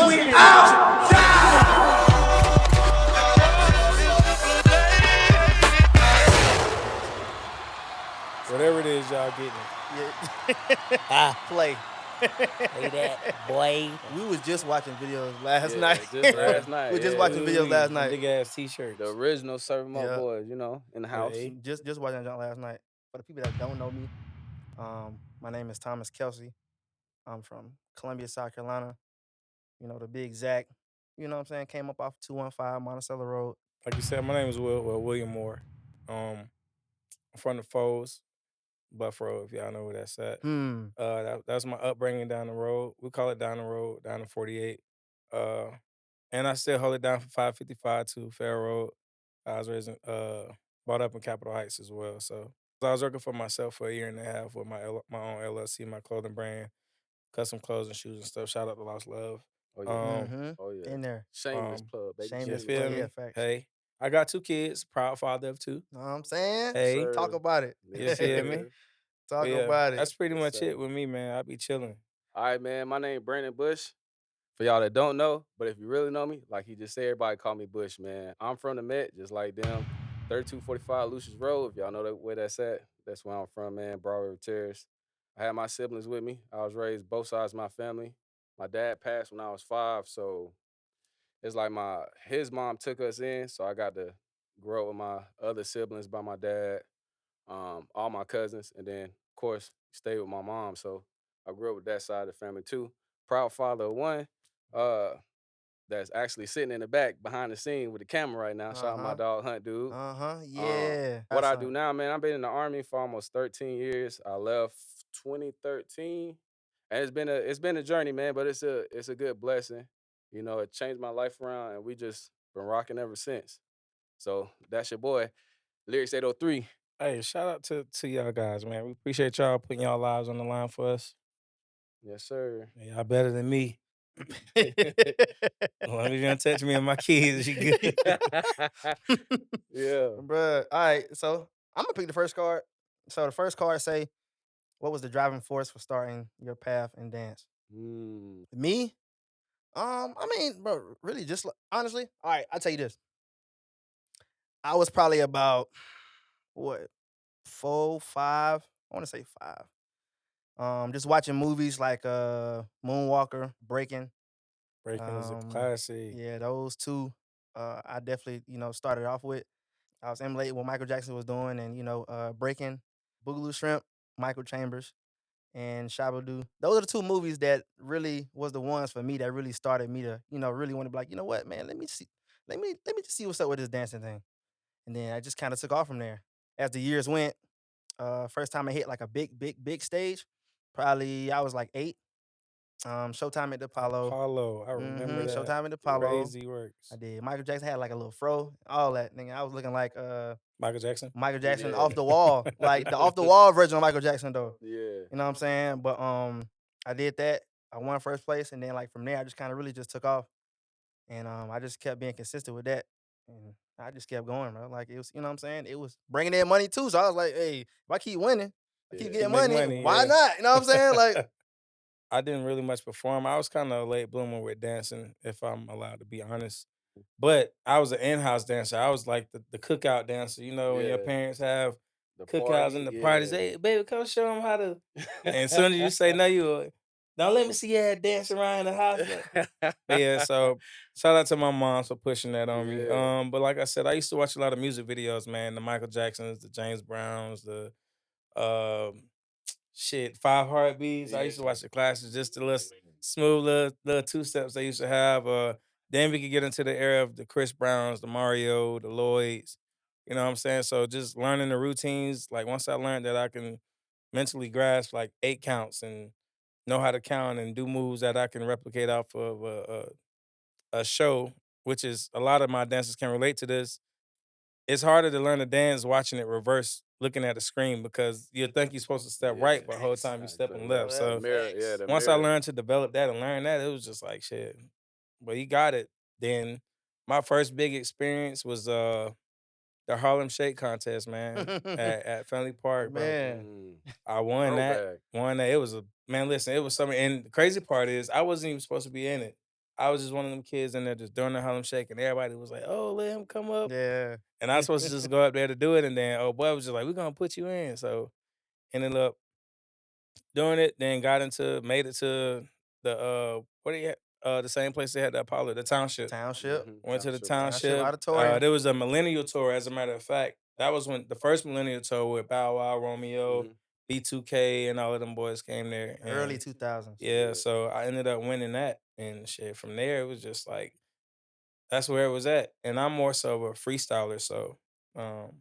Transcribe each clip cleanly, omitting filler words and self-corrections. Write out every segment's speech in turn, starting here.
we out. Whatever it is, y'all getting it. Play. Play that, boy. We was just watching videos last Yeah, night. just last night. We were just yeah. watching videos last night. Big ass t-shirts. The original Serve 'em Up Yeah. boys, you know, in the house. Hey. Just watching that last night. For the people that don't know me, my name is Thomas Kelsey. I'm from Columbia, South Carolina. You know, the big Zach. You know what I'm saying? Came up off 215 Monticello Road. Like you said, my name is William Moore. I'm from the Foes, Buffalo, if y'all know where that's at. That's my upbringing down the road. We call it down the road, down to 48. And I still hold it down for 555 to Fair Road. I was raised brought up in Capitol Heights as well. So I was working for myself for a year and a half with my own LLC, my clothing brand, custom clothes and shoes and stuff. Shout out to Lost Love. Oh yeah. Oh yeah. In there. Shameless plug, baby. Shameless You feel plug. me? Yeah, facts. Hey, I got 2 kids, proud father of 2. Know what I'm saying? Hey. Sir. Talk about it. You feel me? Talk about it. That's pretty Yes, much sir. it with me, man. I be chilling. All right, man. My name Brandon Bush. For y'all that don't know, but if you really know me, like he just said, everybody call me Bush, man. I'm from the Met, just like them. 3245 Lucius Road. If y'all know where that's at, that's where I'm from, man. Broadway Terrace. I had my siblings with me. I was raised both sides of my family. My dad passed when I was 5, so it's like his mom took us in, so I got to grow up with my other siblings by my dad, all my cousins, and then of course stay with my mom. So I grew up with that side of the family too. Proud father of one. That's actually sitting in the back behind the scene with the camera right now. Shout out my dog Hunt, dude. Yeah. What I do now, man, I've been in the Army for almost 13 years. I left 2013. And it's been a journey, man, but it's a good blessing. You know, it changed my life around and we just been rocking ever since. So that's your boy, Lyrics 803. Hey, shout out to y'all guys, man. We appreciate y'all putting y'all lives on the line for us. Yes, sir. Y'all better than me. As long as you don't touch me and my kids, you good. Yeah. Bruh. All right, so I'm gonna pick the first card. So the first card say, what was the driving force for starting your path in dance? Me? I mean, bro, really, just honestly. All right, I'll tell you this. I was probably about what 4, 5. I want to say 5. Just watching movies like Moonwalker, Breaking. Breaking is a classic. Yeah, those 2. I definitely started off with. I was emulating what Michael Jackson was doing, and Breaking, Boogaloo Shrimp, Michael Chambers, and Shabba-Doo. Those are the 2 movies that really was the ones for me that really started me to really want to be like, you know what, man, let me just see what's up with this dancing thing. And then I just kind of took off from there. As the years went, first time I hit like a big stage, probably I was like 8. Showtime at the Apollo. Apollo, I remember that. Showtime at the Apollo. Crazy works. I did. Michael Jackson had like a little fro, all that. Nigga, I was looking like Michael Jackson? Michael Jackson Yeah. off the wall. Like the off the wall version of Michael Jackson though. Yeah. You know what I'm saying? But I did that. I won first place, and then like from there I just kind of really just took off. And I just kept being consistent with that. And I just kept going, bro. Like it was, you know what I'm saying? It was bringing in money too. So I was like, hey, if I keep winning, I keep getting money, why not? You know what I'm saying? Like I didn't really much perform. I was kind of a late bloomer with dancing, if I'm allowed to be honest. But I was an in-house dancer. I was like the cookout dancer. You know, when your Yeah. parents have The cookouts party, and the yeah. parties. Hey, baby, come show them how to. And as soon as you say no, don't let me see you dance around the house. But yeah, so shout out to my mom for pushing that on me. Yeah. But like I said, I used to watch a lot of music videos, man. The Michael Jacksons, the James Browns, the shit, 5 Heartbeats. I used to watch the classes, just the little smooth little 2-steps they used to have. Then we could get into the era of the Chris Browns, the Mario, the Lloyds. You know what I'm saying? So just learning the routines. Like once I learned that I can mentally grasp like 8 counts and know how to count and do moves that I can replicate off of a show, which is a lot of my dancers can relate to this. It's harder to learn to dance watching it reverse, looking at the screen because you think you're supposed to step right, but the whole time you stepping left. So once I learned to develop that and learn that, it was just like shit. But you got it. Then my first big experience was the Harlem Shake contest, man, at Family Park, bro. man. I won that. Throwback. Won that. It was listen, it was something. And the crazy part is I wasn't even supposed to be in it. I was just one of them kids in there just doing the Harlem Shake, and everybody was like, "Oh, let him come up." Yeah. And I was supposed to just go up there to do it, and then oh boy was just like, "We're gonna put you in." So ended up doing it, then made it to the what do you the same place they had the Apollo, the Township. Township. Went to the Township Township. Auditorium. There was a Millennial Tour, as a matter of fact. That was when the first Millennial Tour with Bow Wow, Romeo, B2K, and all of them boys came there. Early And 2000s. yeah, so I ended up winning that and shit. From there, it was just like that's where it was at. And I'm more so a freestyler, so um,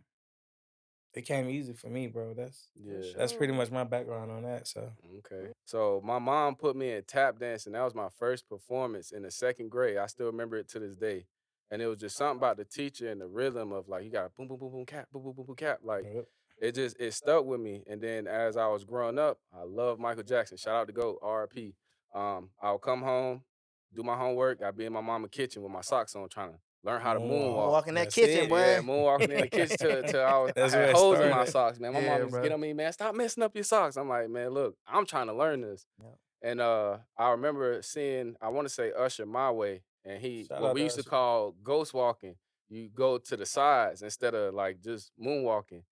it came easy for me, bro. That's pretty much my background on that. So Okay. So my mom put me in tap dance, and that was my first performance in the second grade. I still remember it to this day. And it was just something about the teacher and the rhythm of like you got boom boom boom boom cap boom boom boom boom cap. Like yep. it stuck with me. And then as I was growing up, I love Michael Jackson. Shout out to GOAT, RP. I'll come home, do my homework. I'd be in my mama's kitchen with my socks on, trying to learn how to Moonwalk. moonwalk. Walk in that That's kitchen, it. boy. Yeah, moonwalking in the kitchen till I That's had where it holes in my started. socks, man. My Yeah, mom used to get bro. on me, man. Stop messing up your socks. I'm like, man, look, I'm trying to learn this. Yep. And I remember seeing, I want to say Usher My Way, and Shout what out we to used to Usher. call ghost walking. You go to the sides instead of like just moonwalking.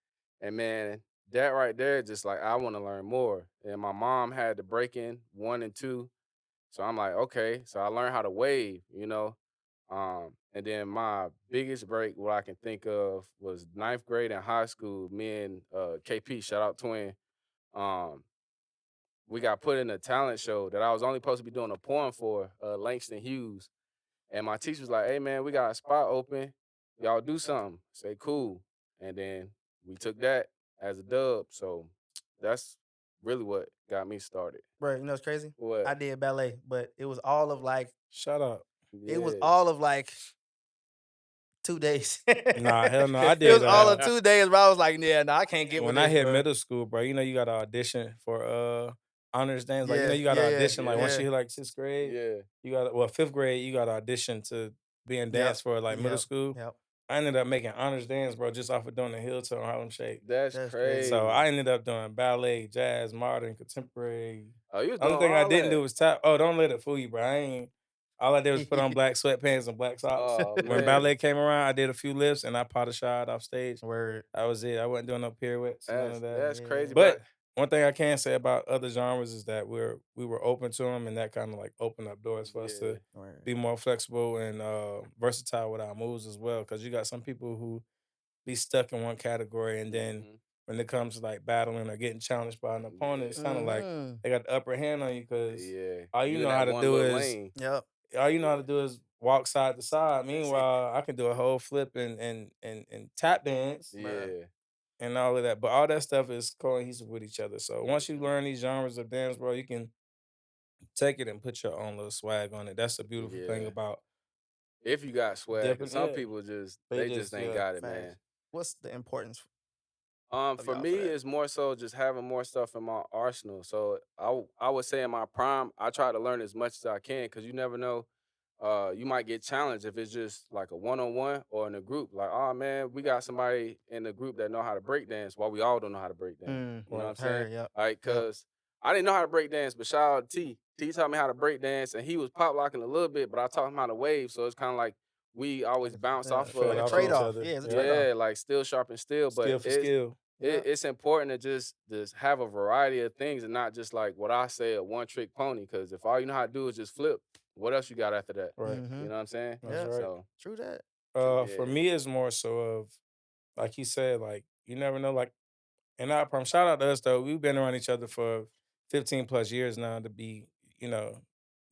And man, that right there, just like I want to learn more. And my mom had the break in 1 and 2. So I'm like, okay. So I learned how to wave. And then my biggest break, what I can think of, was ninth grade in high school. Me and KP, shout out twin. Um, we got put in a talent show that I was only supposed to be doing a poem for, Langston Hughes. And my teacher was like, hey man, we got a spot open. Y'all do something. Say cool. And then we took that as a dub. So that's really what got me started. Bro, you know what's crazy? What? I did ballet, but it was all of like Shout out. it was Yeah. all of like 2 days. Nah, hell no. I It did was all of 2 days, but I was like, yeah, no, I can't get with when I this, hit bro. middle school, bro, you know you got to audition for honors dance. Like, you know, Yeah, you got to yeah, audition. Like, once yeah. you hit like sixth grade, Yeah. you got fifth grade, you got to audition to be in dance for like middle Yep. school. Yep. I ended up making honors dance, bro, just off of doing the heel toe and Harlem Shake. That's That's crazy. crazy. So I ended up doing ballet, jazz, modern, contemporary. Oh, you was Only doing thing I all didn't that. do was tap. Oh, don't let it fool you, bro. I ain't. All I did was put on black sweatpants and black socks. Oh When man. ballet came around, I did a few lifts and I potted shot off stage. Word. That was it. I wasn't doing no pirouettes, none of that. That's crazy, But but one thing I can say about other genres is that we were open to them, and that kind of like opened up doors for us to Word. be more flexible and versatile with our moves as well. Because you got some people who be stuck in one category, and then when it comes to like battling or getting challenged by an opponent, it's kind of like Mhm. they got the upper hand on you because yeah. all you You in know how that to one do little is lane. Yep. walk side to side. Meanwhile, I can do a whole flip and tap dance Yeah. and all of that. But all that stuff is cohesive with each other. So once you learn these genres of dance, bro, you can take it and put your own little swag on it. That's the beautiful thing Yeah. about If you got swag, cause dipping. some Yeah, people just they they just just ain't yeah. got it, Facts. man. What's the importance of For y'all for me, that? it's more so just having more stuff in my arsenal. So I would say in my prime, I try to learn as much as I can, cause you never know. You might get challenged if it's just like a one-on-one or in a group. Like, oh man, we got somebody in the group that know how to break dance, while we all don't know how to break dance. You know what I'm saying? Heard, yep. Like, Yep. cause I didn't know how to break dance, but shout out to T. T taught me how to break dance, and he was pop locking a little bit, but I taught him how to wave. So it's kind of like we always bounce off Fed Like a of off each trade-off. other. Yeah, it's a Yep. trade-off. yeah, like still sharp and still, but Skill for skill. Yeah. it's important to just have a variety of things and not just like what I say, a one trick pony. Because if all you know how to do is just flip, what else you got after that? Right. You know what I'm saying? That's Yeah. right. So True that. For yeah, me, it's more so of like you said, like you never know. Like, and I from shout out to us though. We've been around each other for 15 plus years now. To be, you know,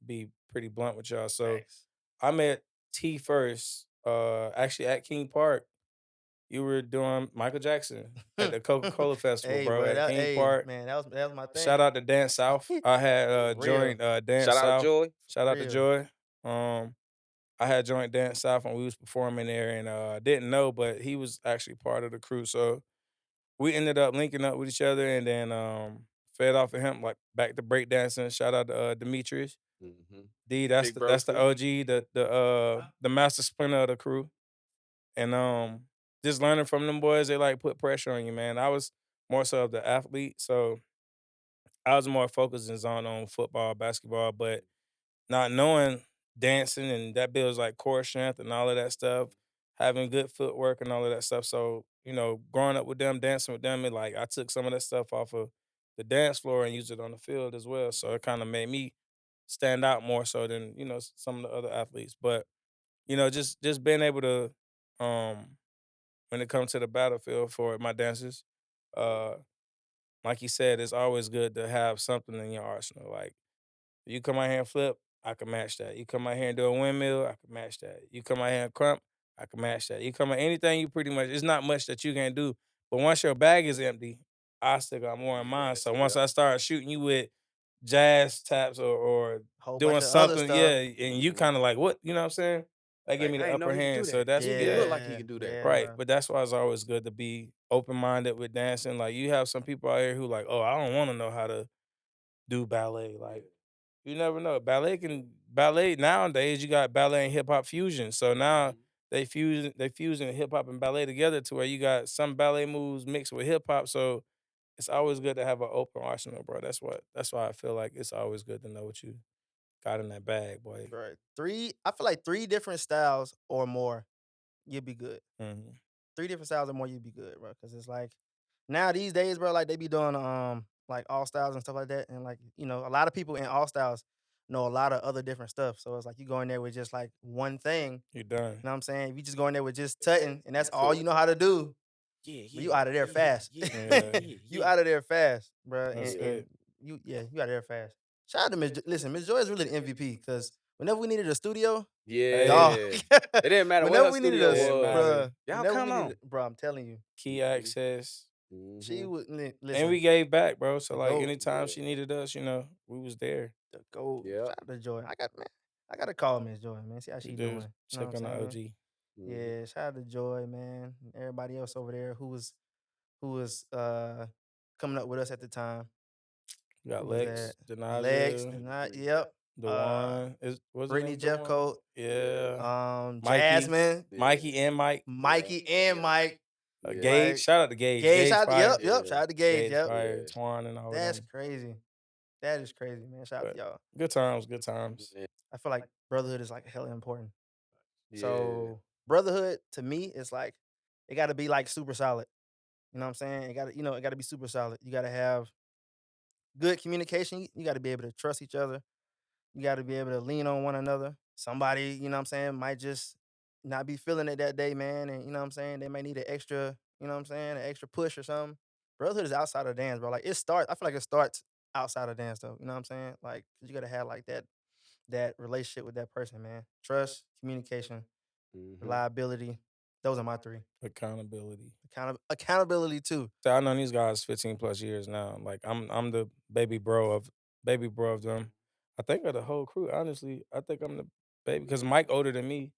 be pretty blunt with y'all. So Thanks. I met T first. Actually at King Park. You were doing Michael Jackson at the Coca-Cola Festival, Hey, bro, bro, at King Park. man, that was my thing. Shout out to Dance South. I had Real. joined Dance shout out South. Joy. Shout out to Real. Joy. I had joined Dance South and we was performing there and didn't know, but he was actually part of the crew. So we ended up linking up with each other and then fed off of him, like back to breakdancing. Shout out to Demetrius. D, Big bro that's the too. OG, the master splinter of the crew. And just learning from them boys, they like put pressure on you, man. I was more so of the athlete, so I was more focused and zoned on football, basketball, but not knowing dancing, and that builds like core strength and all of that stuff, having good footwork and all of that stuff. So, growing up with them, dancing with them, I took some of that stuff off of the dance floor and used it on the field as well. So it kind of made me stand out more so than, some of the other athletes. But, just being able to when it comes to the battlefield for my dancers, uh, like you said, it's always good to have something in your arsenal. Like you come out here and flip, I can match that. You come out here and do a windmill, I can match that. You come out here and crump, I can match that. You come out anything you pretty much, it's not much that you can do. But once your bag is empty, I still got more in mind. So once I start shooting you with jazz taps or Whole doing bunch of other something, stuff. yeah, and you kind of like, what, you know what I'm saying? That give Like, me I the ain't know upper he could do hand. So that. that's He look like he can do that. Yeah, right. bro. But that's why it's always good to be open minded with dancing. Like you have some people out here who like, oh, I don't want to know how to do ballet. Like you never know. Ballet nowadays you got ballet and hip hop fusion. So now they fusing hip hop and ballet together to where you got some ballet moves mixed with hip hop. So it's always good to have an open arsenal, bro. That's why I feel like it's always good to know what you got in that bag, boy. Right. I feel like 3 different styles or more, you'd be good. Hmm. 3 different styles or more, you'd be good, bro. Cause it's like now these days, bro, like they be doing like all styles and stuff like that. And like, a lot of people in all styles know a lot of other different stuff. So it's like you go in there with just like one thing. You're done. You know what I'm saying? If you just go in there with just tutting and that's all Cool. you know how to do, Yeah, but you out of there fast. Yeah. You out of there fast, bro. That's And it. you out of there fast. Shout out to Miss. Listen, Miss Joy is really the MVP because whenever we needed a studio, dog. Hey. Yeah. It didn't matter what Whenever her we needed studio a, Didn't was. matter. bro. Y'all Whenever we come needed, on. bro. I'm telling you, Key access. she would And we listen. gave back, bro. So The like goat, anytime she needed us, we was there. the goat. Yeah. Shout out to Joy. I gotta call Miss Joy, man. See how We she did doing. You know check what on I'm the saying? OG. Yeah. Shout out to Joy, man. And everybody else over there who was coming up with us at the time. We got Who was Lex, that? Lex, Denasia, and I, yep. Dewan. Was his Brittany name Dewan? Jeffcoat, Yeah. Mikey. Jasmine, Yeah. Mikey and Mike. Mikey, and Mike. Yeah. Gage. Like Shout out to Gage. Gage, Gage Fire. yep. Shout out to Gage, Gage yep. Fire. Yeah. Twan and all of That's them. crazy. That is crazy, man. Shout out But to y'all. good times, good times. Yeah. I feel like brotherhood is like hella important. Yeah. So brotherhood to me is like it got to be like super solid. You know what I'm saying? It got to be super solid. You got to have good communication. You got to be able to trust each other. You got to be able to lean on one another. Somebody, you know what I'm saying, might just not be feeling it that day, man. And you know what I'm saying? They may need an extra, you know what I'm saying, an extra push or something. Brotherhood is outside of dance, bro. Like I feel like it starts outside of dance though. You know what I'm saying? Like, 'cause you gotta have like that relationship with that person, man. Trust, communication, Mm-hmm. reliability. Those are my 3. Accountability. Accountability too. So I known these guys 15 plus years now. Like I'm the baby bro of them. I think of the whole crew. Honestly, I think I'm the baby because Mike older than me.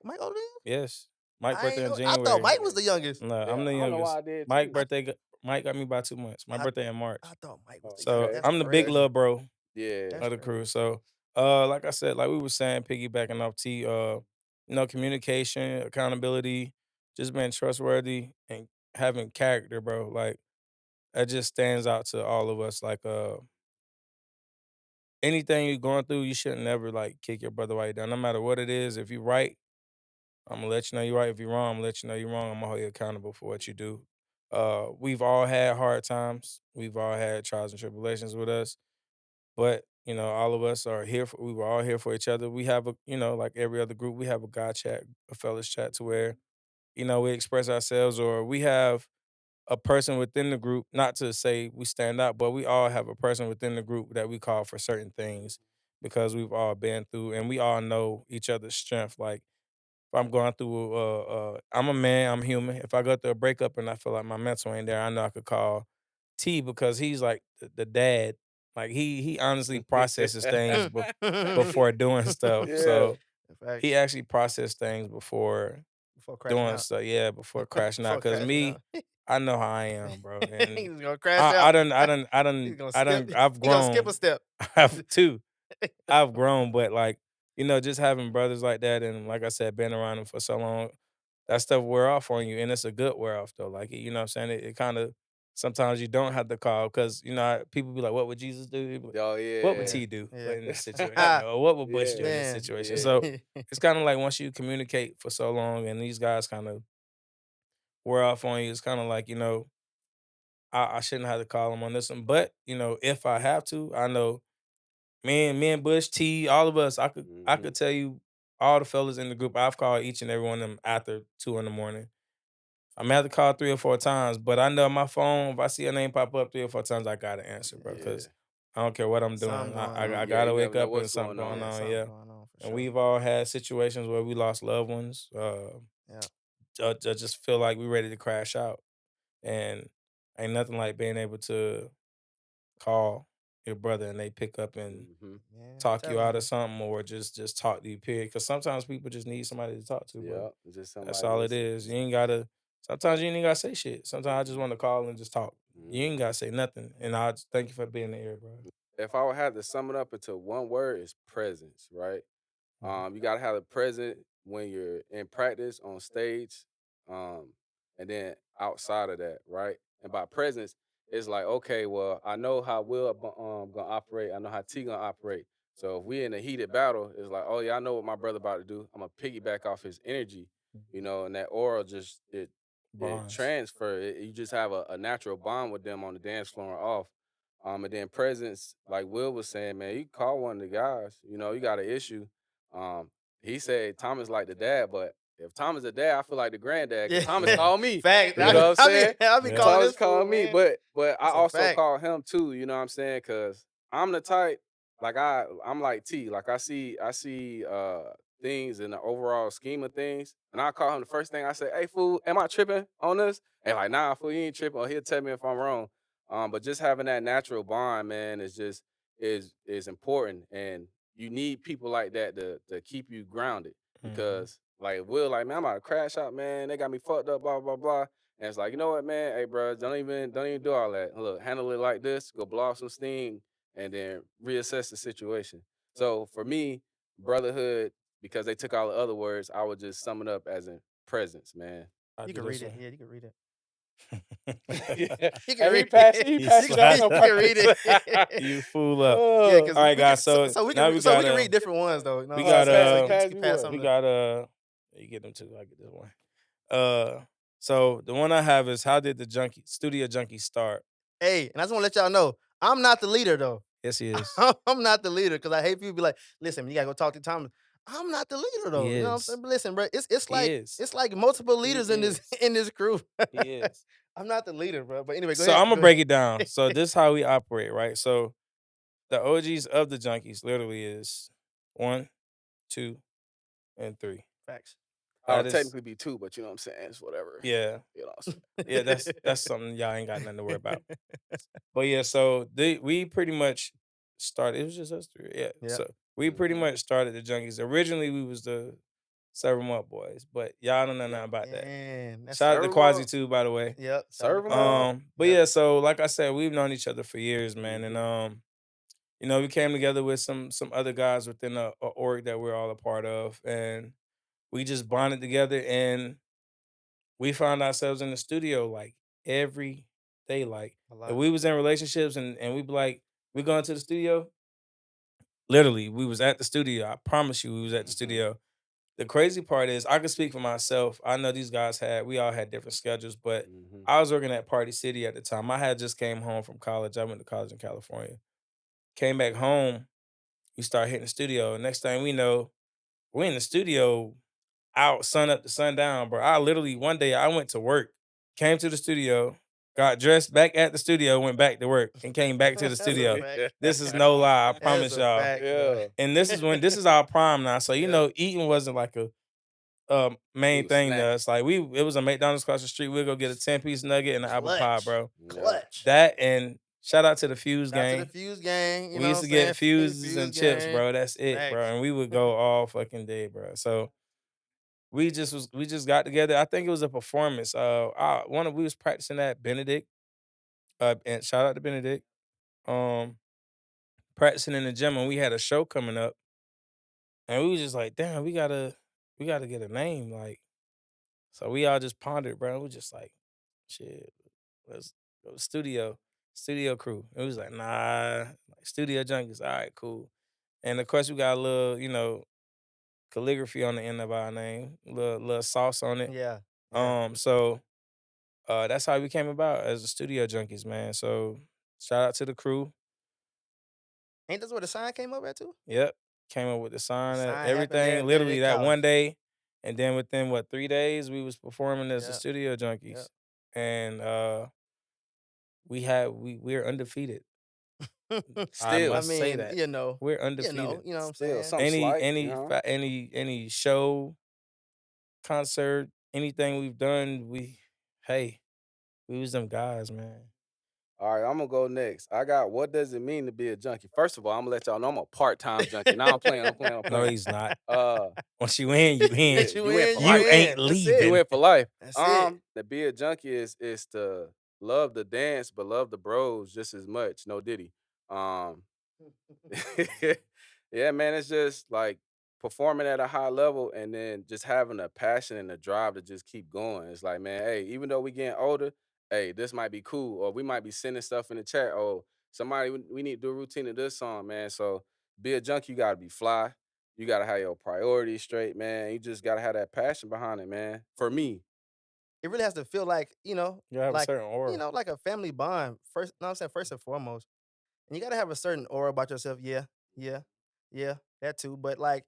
Mike older than you? Yes. Mike I ain't birthday in know. I thought January. Mike was the youngest. No, Yeah, I'm the I don't know why youngest. I did Mike too. Mike got me by 2 months. My I, birthday in March. I thought Mike was the So youngest. Okay. That's I'm the big crazy. little bro Yeah. That's of the crazy. crew. So like I said, like we were saying, piggybacking off T, communication, accountability, just being trustworthy and having character, bro. Like that just stands out to all of us. Like anything you're going through, you shouldn't never like kick your brother while you're down. No matter what it is. If you're right, I'm gonna let you know you're right. If you're wrong, I'm gonna let you know you're wrong. I'm gonna hold you accountable for what you do. We've all had hard times. We've all had trials and tribulations with us. But, all of us are here we were all here for each other. We have like every other group, we have a God chat, a fellas chat to where, we express ourselves or we have a person within the group, not to say we stand out, but we all have a person within the group that we call for certain things because we've all been through and we all know each other's strength. Like if I'm going through I'm a man, I'm human. If I go through a breakup and I feel like my mental ain't there, I know I could call T because he's like the dad. Like he honestly processes things before doing stuff. Yeah. So Facts. he actually processed things before Before crashing doing out. stuff. Yeah, before crashing out. Before Cause crashing me, out. I know how I am, bro. And He's gonna crash I out. done, I done, I He's done, gonna I skip. done, I've He gonna skip grown. a step. I've too. I've grown, but like, just having brothers like that and like I said, being around them for so long, that stuff wear off on you. And it's a good wear off though. Like, you know what I'm saying? It kind of sometimes you don't have to call because people be like, "What would Jesus do?" He be like, Oh what would yeah. T do Yeah. in this situation? Or what would Bush do Yeah. in this Man. situation? Yeah. So it's kind of like once you communicate for so long, and these guys kind of wear off on you, it's kind of like I shouldn't have to call them on this one, but if I have to, I know me and Bush T, all of us, I Mhm. could tell you all the fellas in the group. I've called each and every one of them after 2 in the morning. I may have to call 3 or 4 times, but I know my phone, if I see a name pop up 3 or 4 times, I gotta answer, bro. Yeah. Because I don't care what I'm Something doing. going I on. Yeah, gotta you wake never know up and what's something going going Yeah, on. on, something yeah. going on for And sure. we've all had situations where we lost loved ones. Yeah. I just feel like we ready to crash out. And ain't nothing like being able to call your brother and they pick up and Mhm. Yeah, I'm talk you telling out of you. something or just talk to you, period. Because sometimes people just need somebody to talk to, bro. Yeah, just That's somebody all it listen. is. You ain't gotta. Sometimes you ain't even gotta say shit. Sometimes I just want to call and just talk. You Mhm. ain't gotta say nothing. And I just thank you for being there, bro. If I would have to sum it up into one word, it's presence, right? Mhm. You gotta have it present when you're in practice on stage, um, and then outside of that, right? And by presence, it's like, okay, well, I know how Will gonna operate. I know how T gonna operate. So if we in a heated battle, it's like, oh yeah, I know what my brother about to do. I'm gonna piggyback off his energy, and that aura just it Bonds. transfer. You just have a natural bond with them on the dance floor and off. And then presence, like Will was saying, man, you call one of the guys. You got an issue. um, he said Thomas like the dad, but if Thomas the dad, I feel like the granddad because Yeah. Thomas Yeah. called me. Fact. You know what I'm saying? I be Yeah. calling Thomas this fool, called me, man. but I That's a also fact. call him too. You know what I'm saying? Because I'm the type, like I'm like T. Like I see things in the overall scheme of things, and I call him the first thing I say, "Hey fool, am I tripping on this?" And like, nah, fool, you ain't tripping. Or he'll tell me if I'm wrong. But just having that natural bond, man, is important, and you need people like that to keep you grounded. Mhm. Because like Will, like, man, I'm about to crash out, man. They got me fucked up, blah blah blah. And it's like, you know what, man? Hey, bro, don't even do all that. Look, handle it like this. Go blow off some steam, and then reassess the situation. So for me, brotherhood, because they took all the other words, I would just sum it up as in presence, man. I You do can this read it. one. Yeah, you can read it. Yeah. You can Hey, he read passed. it. He He passed You me down can, on slapped. you can read purpose. it. You fool up. Yeah, Oh, because All right, we can. guys. So So we now can. we So we got can read different ones though. You know we what I'm got saying? So pass you me can pass one. some we of them. got you get them too. I get this one. So the one I have is how did the Studio Junkies start? Hey, and I just want to let y'all know, I'm not the leader though. Yes, he is. I'm not the leader because I hate people be like, listen, you gotta go talk to Thomas. I'm not the leader He though. You know what I'm saying? is. But listen, bro, it's He like is. it's like multiple He leaders in this is. in this crew. He is. I'm not the leader, bro. But anyway, go So ahead. I'm gonna Go break it ahead. down. So this is how we operate, right? So the OGs of the Junkies literally is 1, 2, and 3. Facts. I That would is, technically be two, but you know what I'm saying? It's whatever. yeah, You know what I'm yeah. That's something y'all ain't got nothing to worry about. But yeah, so we pretty much started. It was just us three. Yeah. Yeah. So we saying? pretty much started the Junkies. Originally, we was the Serve 'em Up boys, but y'all don't know Yeah. nothing about that. Man, that's Shout out to Serve 'em Quasi up. too, by the way. yep. Shout out to Serve 'em Quasi. up. But Yep. yeah, so like I said, we've known each other for years, man, and Mhm. we came together with some other guys within a org that we're all a part of, and we just bonded together, and we found ourselves in the studio like every day. Like A if lot. we was in relationships and we be like, we going to the studio. Literally, we was at the studio. I promise you, we was at the Mhm. studio. The crazy part is, I can speak for myself. I know these guys we all had different schedules, but Mhm. I was working at Party City at the time. I had just came home from college. I went to college in California. Came back home. We started hitting the studio. Next thing we know, we're in the studio out sun up to sundown, bro. I literally one day I went to work, came to the studio, got dressed back at the studio, went back to work, and came back to the That's a studio. fact. This is no lie, I That's promise a y'all. fact, bro. Yeah. And this is our prime now. So Yeah. eating wasn't like a We main was thing to snacking. us. Like it was a McDonald's across the street. We'll go get a 10-piece nugget and an apple pie, Clutch. bro. Yeah. Clutch. That and shout out to the Fuse Shout out to the gang. Fuse gang. You We know what used I'm to saying? get fuses Fuse and chips, gang. bro. That's it, bro. Facts. And we would go all fucking day, bro. So we just got together. I think it was a performance. We was practicing at Benedict. And shout out to Benedict. Um, practicing in the gym, and we had a show coming up, and we was just like, damn, we gotta get a name, like. So we all just pondered, bro. We just like, shit, let's Studio crew. It was like, nah, like Studio Junkies. All right, cool. And of course, we got a little, calligraphy on the end of our name, little sauce on it. Yeah. So that's how we came about as the Studio Junkies, man. So shout out to the crew. Ain't this where the sign came up at too? Yep, came up with the sign, sign happened there everything. there at Literally that one college. day, and then within 3 days, we was performing as the Yep. Studio Junkies, Yep. and we're undefeated. I Still. must say that we're you undefeated. know what I'm Still, saying? something slight, you know? Any show, concert, anything we've done, we was them guys, man. All right, I'm gonna go next. I got what does it mean to be a junkie? First of all, I'm gonna let y'all know I'm a part-time junkie. Now I'm playing. No, he's not. Uh, Once you in, you in. yeah, you in for You life. ain't That's You leaving. in for life. That's it. To be a junkie is to love the dance, but love the bros just as much. No Diddy. Um, yeah, man, it's just like performing at a high level and then just having a passion and a drive to just keep going. It's like, man, hey, even though we getting older, hey, this might be cool, or we might be sending stuff in the chat. Oh, somebody, we need to do a routine of this song, man. So be a junkie, you gotta be fly. You gotta have your priorities straight, man. You just gotta have that passion behind it, man. For me, It really has to feel like, You have a like, certain aura. like a family bond. First, no, I'm saying first and foremost. And you gotta have a certain aura about yourself. Yeah, yeah, yeah, that too. But like,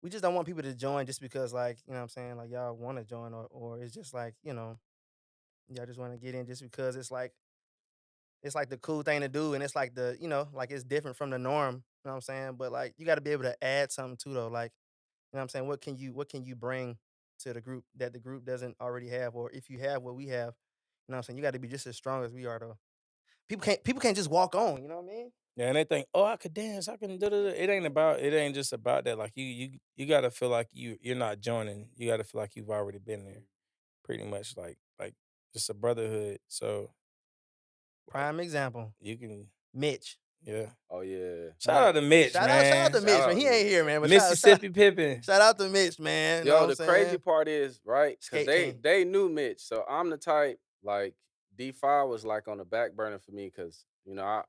we just don't want people to join just because, like, you know what I'm saying, like y'all want to join, or it's just like, y'all just want to get in just because it's like the cool thing to do, and it's like like it's different from the norm. You know what I'm saying? But like, you got to be able to add something too, though. Like, you know what I'm saying? What can you bring to the group that the group doesn't already have, or if you have what we have, you know what I'm saying? You got to be just as strong as we are, though. People can't just walk on. You know what I mean? Yeah, and they think, oh, I could dance, I can da da da. It ain't just about that. Like you gotta feel like you're not joining. You gotta feel like you've already been there. Pretty much like just a brotherhood. So like Prime example, you can Mitch. yeah. oh yeah. Shout out to Mitch, Shout man. out to Mitch, Shout man. out He to ain't Mitch. here, man. But Mississippi Pippin. shout out to Mitch, man. You know Yo, what I'm the crazy saying? part is, right? Because Skate King. they knew Mitch. So I'm the type, like, D5 was like on the back burner for me because,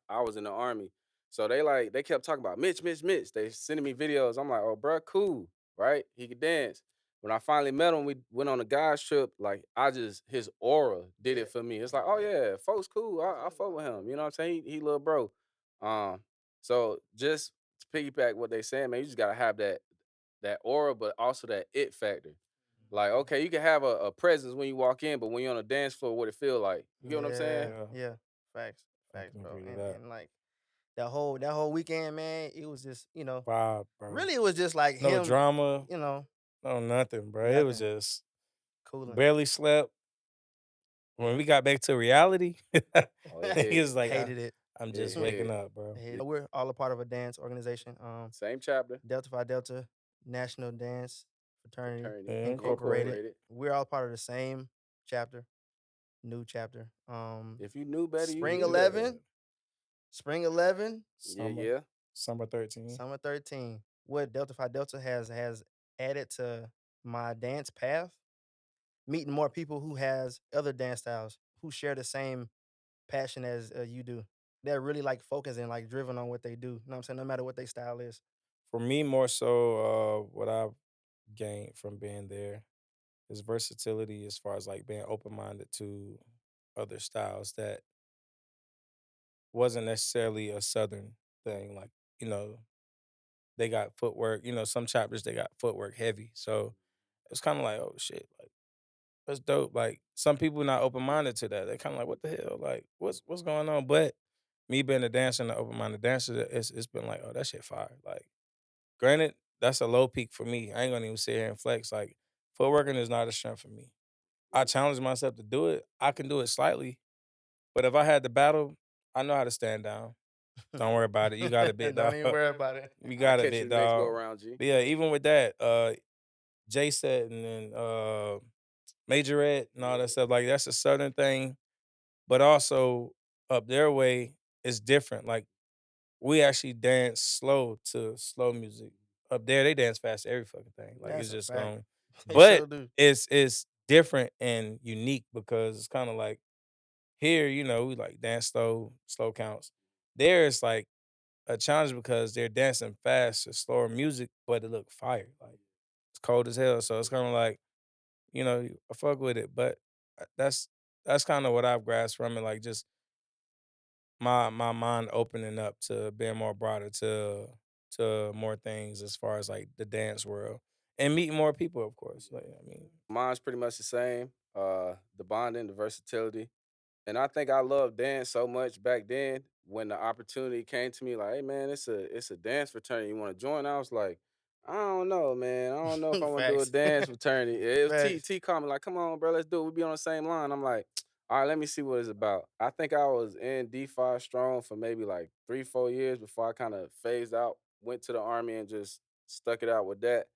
I was in the army. So they kept talking about Mitch, Mitch, Mitch. They sending me videos. I'm like, oh, bro, cool, right? He could dance. When I finally met him, we went on a guys trip. Like, his aura did it for me. It's like, oh, yeah, folks cool. I fuck with him. You know what I'm saying? He little bro. Um, so just to piggyback what they saying, man, you just got to have that aura, but also that it factor. Like, okay, you can have a presence when you walk in, but when you're on a dance floor, what it feel like? You get what I'm saying? Yeah. Yeah. Facts. I Facts, can bro. agree with And that. and like that whole weekend, man, it was just, Wow, bro. really it was just like No him, drama, you know, no nothing, bro. It was nothing. just Cooling. barely slept. When we got back to reality, Oh, it he hit. was like, Hated it. I'm It just waking hit. up, bro. We're all a part of a dance organization. Same chapter. Delta Phi Delta National Dance Fraternity Fraternity. Yeah, Incorporated. Incorporated. We're all part of the same chapter, new chapter. If you knew better, you Spring knew better. 11, Spring 11, Yeah, Summer, yeah. summer 13. Summer 13. What Delta Phi Delta has added to my dance path, meeting more people who has other dance styles who share the same passion as you do. They're really like focusing, like driven on what they do. You know what I'm saying? No matter what their style is. For me, more so, what I've gained from being there is versatility as far as like being open minded to other styles that wasn't necessarily a southern thing. Like, you know, they got footwork, some chapters they got footwork heavy. So it's kind of like, oh shit, like that's dope. Like some people not open minded to that. They're kind of like, what the hell? Like, what's going on? But me being a dancer and an open minded dancer, it's been like, oh, that shit fire. Like, granted, that's a low peak for me. I ain't gonna even sit here and flex. Like, footworking is not a strength for me. I challenge myself to do it. I can do it slightly, but if I had to battle, I know how to stand down. Don't worry about it. You got a bit, Don't dog. even worry about it. You I got a catch you bit, the next go dog. around, G. But yeah, even with that, Jay said and then Majorette and all that stuff, like that's a southern thing, but also up their way is different. Like we actually dance slow to slow music. Up there, they dance fast to every fucking thing. Like That's it's a just fact. going, They but sure do. it's different and unique because it's kind of like Here, we like dance slow counts. There, it's like a challenge because they're dancing fast to slower music, but it look fire. Like it's cold as hell, so it's kind of like I fuck with it. But that's kind of what I've grasped from it. Like just my mind opening up to being more broader to more things as far as like the dance world and meeting more people, of course. Like I mean, Mine's pretty much the same. The bonding, the versatility. And I think I loved dance so much back then when the opportunity came to me, like, hey man, it's a dance fraternity. You want to join? I was like, I don't know, man. I don't know if I want to do a Facts. dance fraternity. It was T Facts. T called me like, come on, bro, let's do it. We be on the same line. I'm like, all right, let me see what it's about. I think I was in D5 strong for maybe like 3, 4 years before I kind of phased out, went to the army and just stuck it out with that.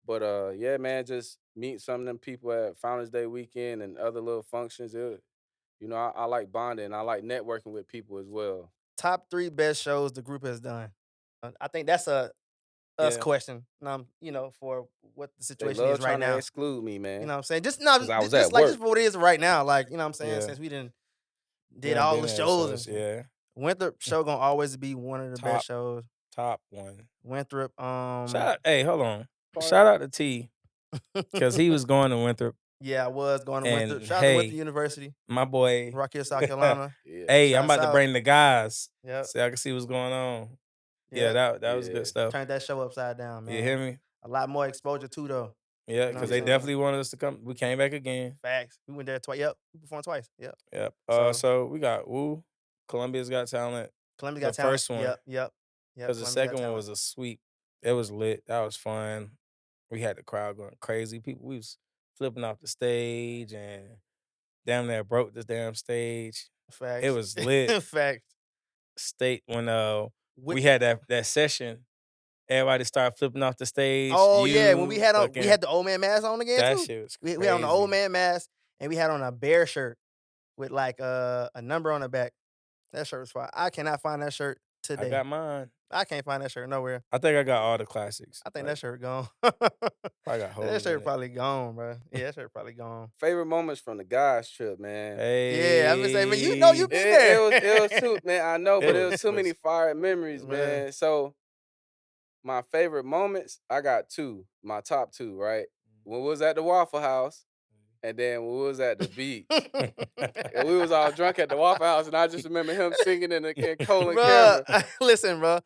But yeah, man, just meet some of them people at Founders Day weekend and other little functions. I like bonding. I like networking with people as well. Top 3 best shows the group has done. I think that's a us yeah, question. For what the They situation love is right trying to now. exclude me, You man, know what I'm saying? Just no, because I was just at like just work. for what it is right now. Like, you know what I'm saying? yeah. Since we did Been all been the there, shows so and it's yeah, Winthrop show gonna always be one of the best top shows. top one. Winthrop, Shout out, hey, hold on. Part Shout out to T because he was going to Winthrop, yeah, I was going to Winthrop. and Shout out to Winthrop hey, University, my boy. Rock Hill, South Carolina. yeah, Hey, I'm Shouts about to out. bring the guys Yep. so I can see what's going on. Yeah, Yep. that was good yeah. stuff. Turned that show upside down, You man. hear me? A lot more exposure too, though. Yeah, You know what because I'm they saying? definitely wanted us to come. We came back again. Facts. We went there twice. Yep. We performed twice. Yep. Yep. So So we got Woo, Columbia's Got Talent, Columbia the got talent. first one, Yep. Yep. Yep. because the Columbia got second one talent. was a sweep. It was lit. That was fun. We had the crowd going crazy. People, we was flipping off the stage and damn near broke the damn stage. It Facts. was lit. Facts. State when we Which had that session, everybody started flipping off the stage. Oh yeah, when You we fucking had the old man mask on again that too. shit was We had on the old crazy. man mask and we had on a bear shirt with like a number on the back. That shirt was fire. I cannot find that shirt I today. got mine. I can't find that shirt nowhere. I think I got all the classics. I think Like, that shirt gone. I got That holes shirt in it. probably gone, bro. Yeah, that shirt probably gone. Favorite moments from the guys trip, man. Yeah, I'm just saying, man, you Hey, be It, there. it was too, man. I know, but it it was was too many fire memories, Man. man. So my favorite moments, I got two. My top two, right? When we was at the Waffle House, and then when we was at the beach. And we was all drunk at the Waffle House, and I just remember him singing in Colin Bruh, camera. listen, bro.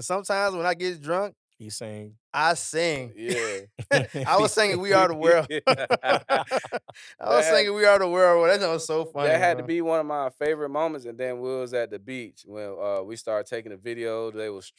Sometimes when I get drunk, You sing. I sing. Yeah. I was singing "We Are the World." I was had- singing "We Are the World." Bro. That joint was so funny. That had to bro. be one of my favorite moments. And then we was at the beach when we started taking a video. They was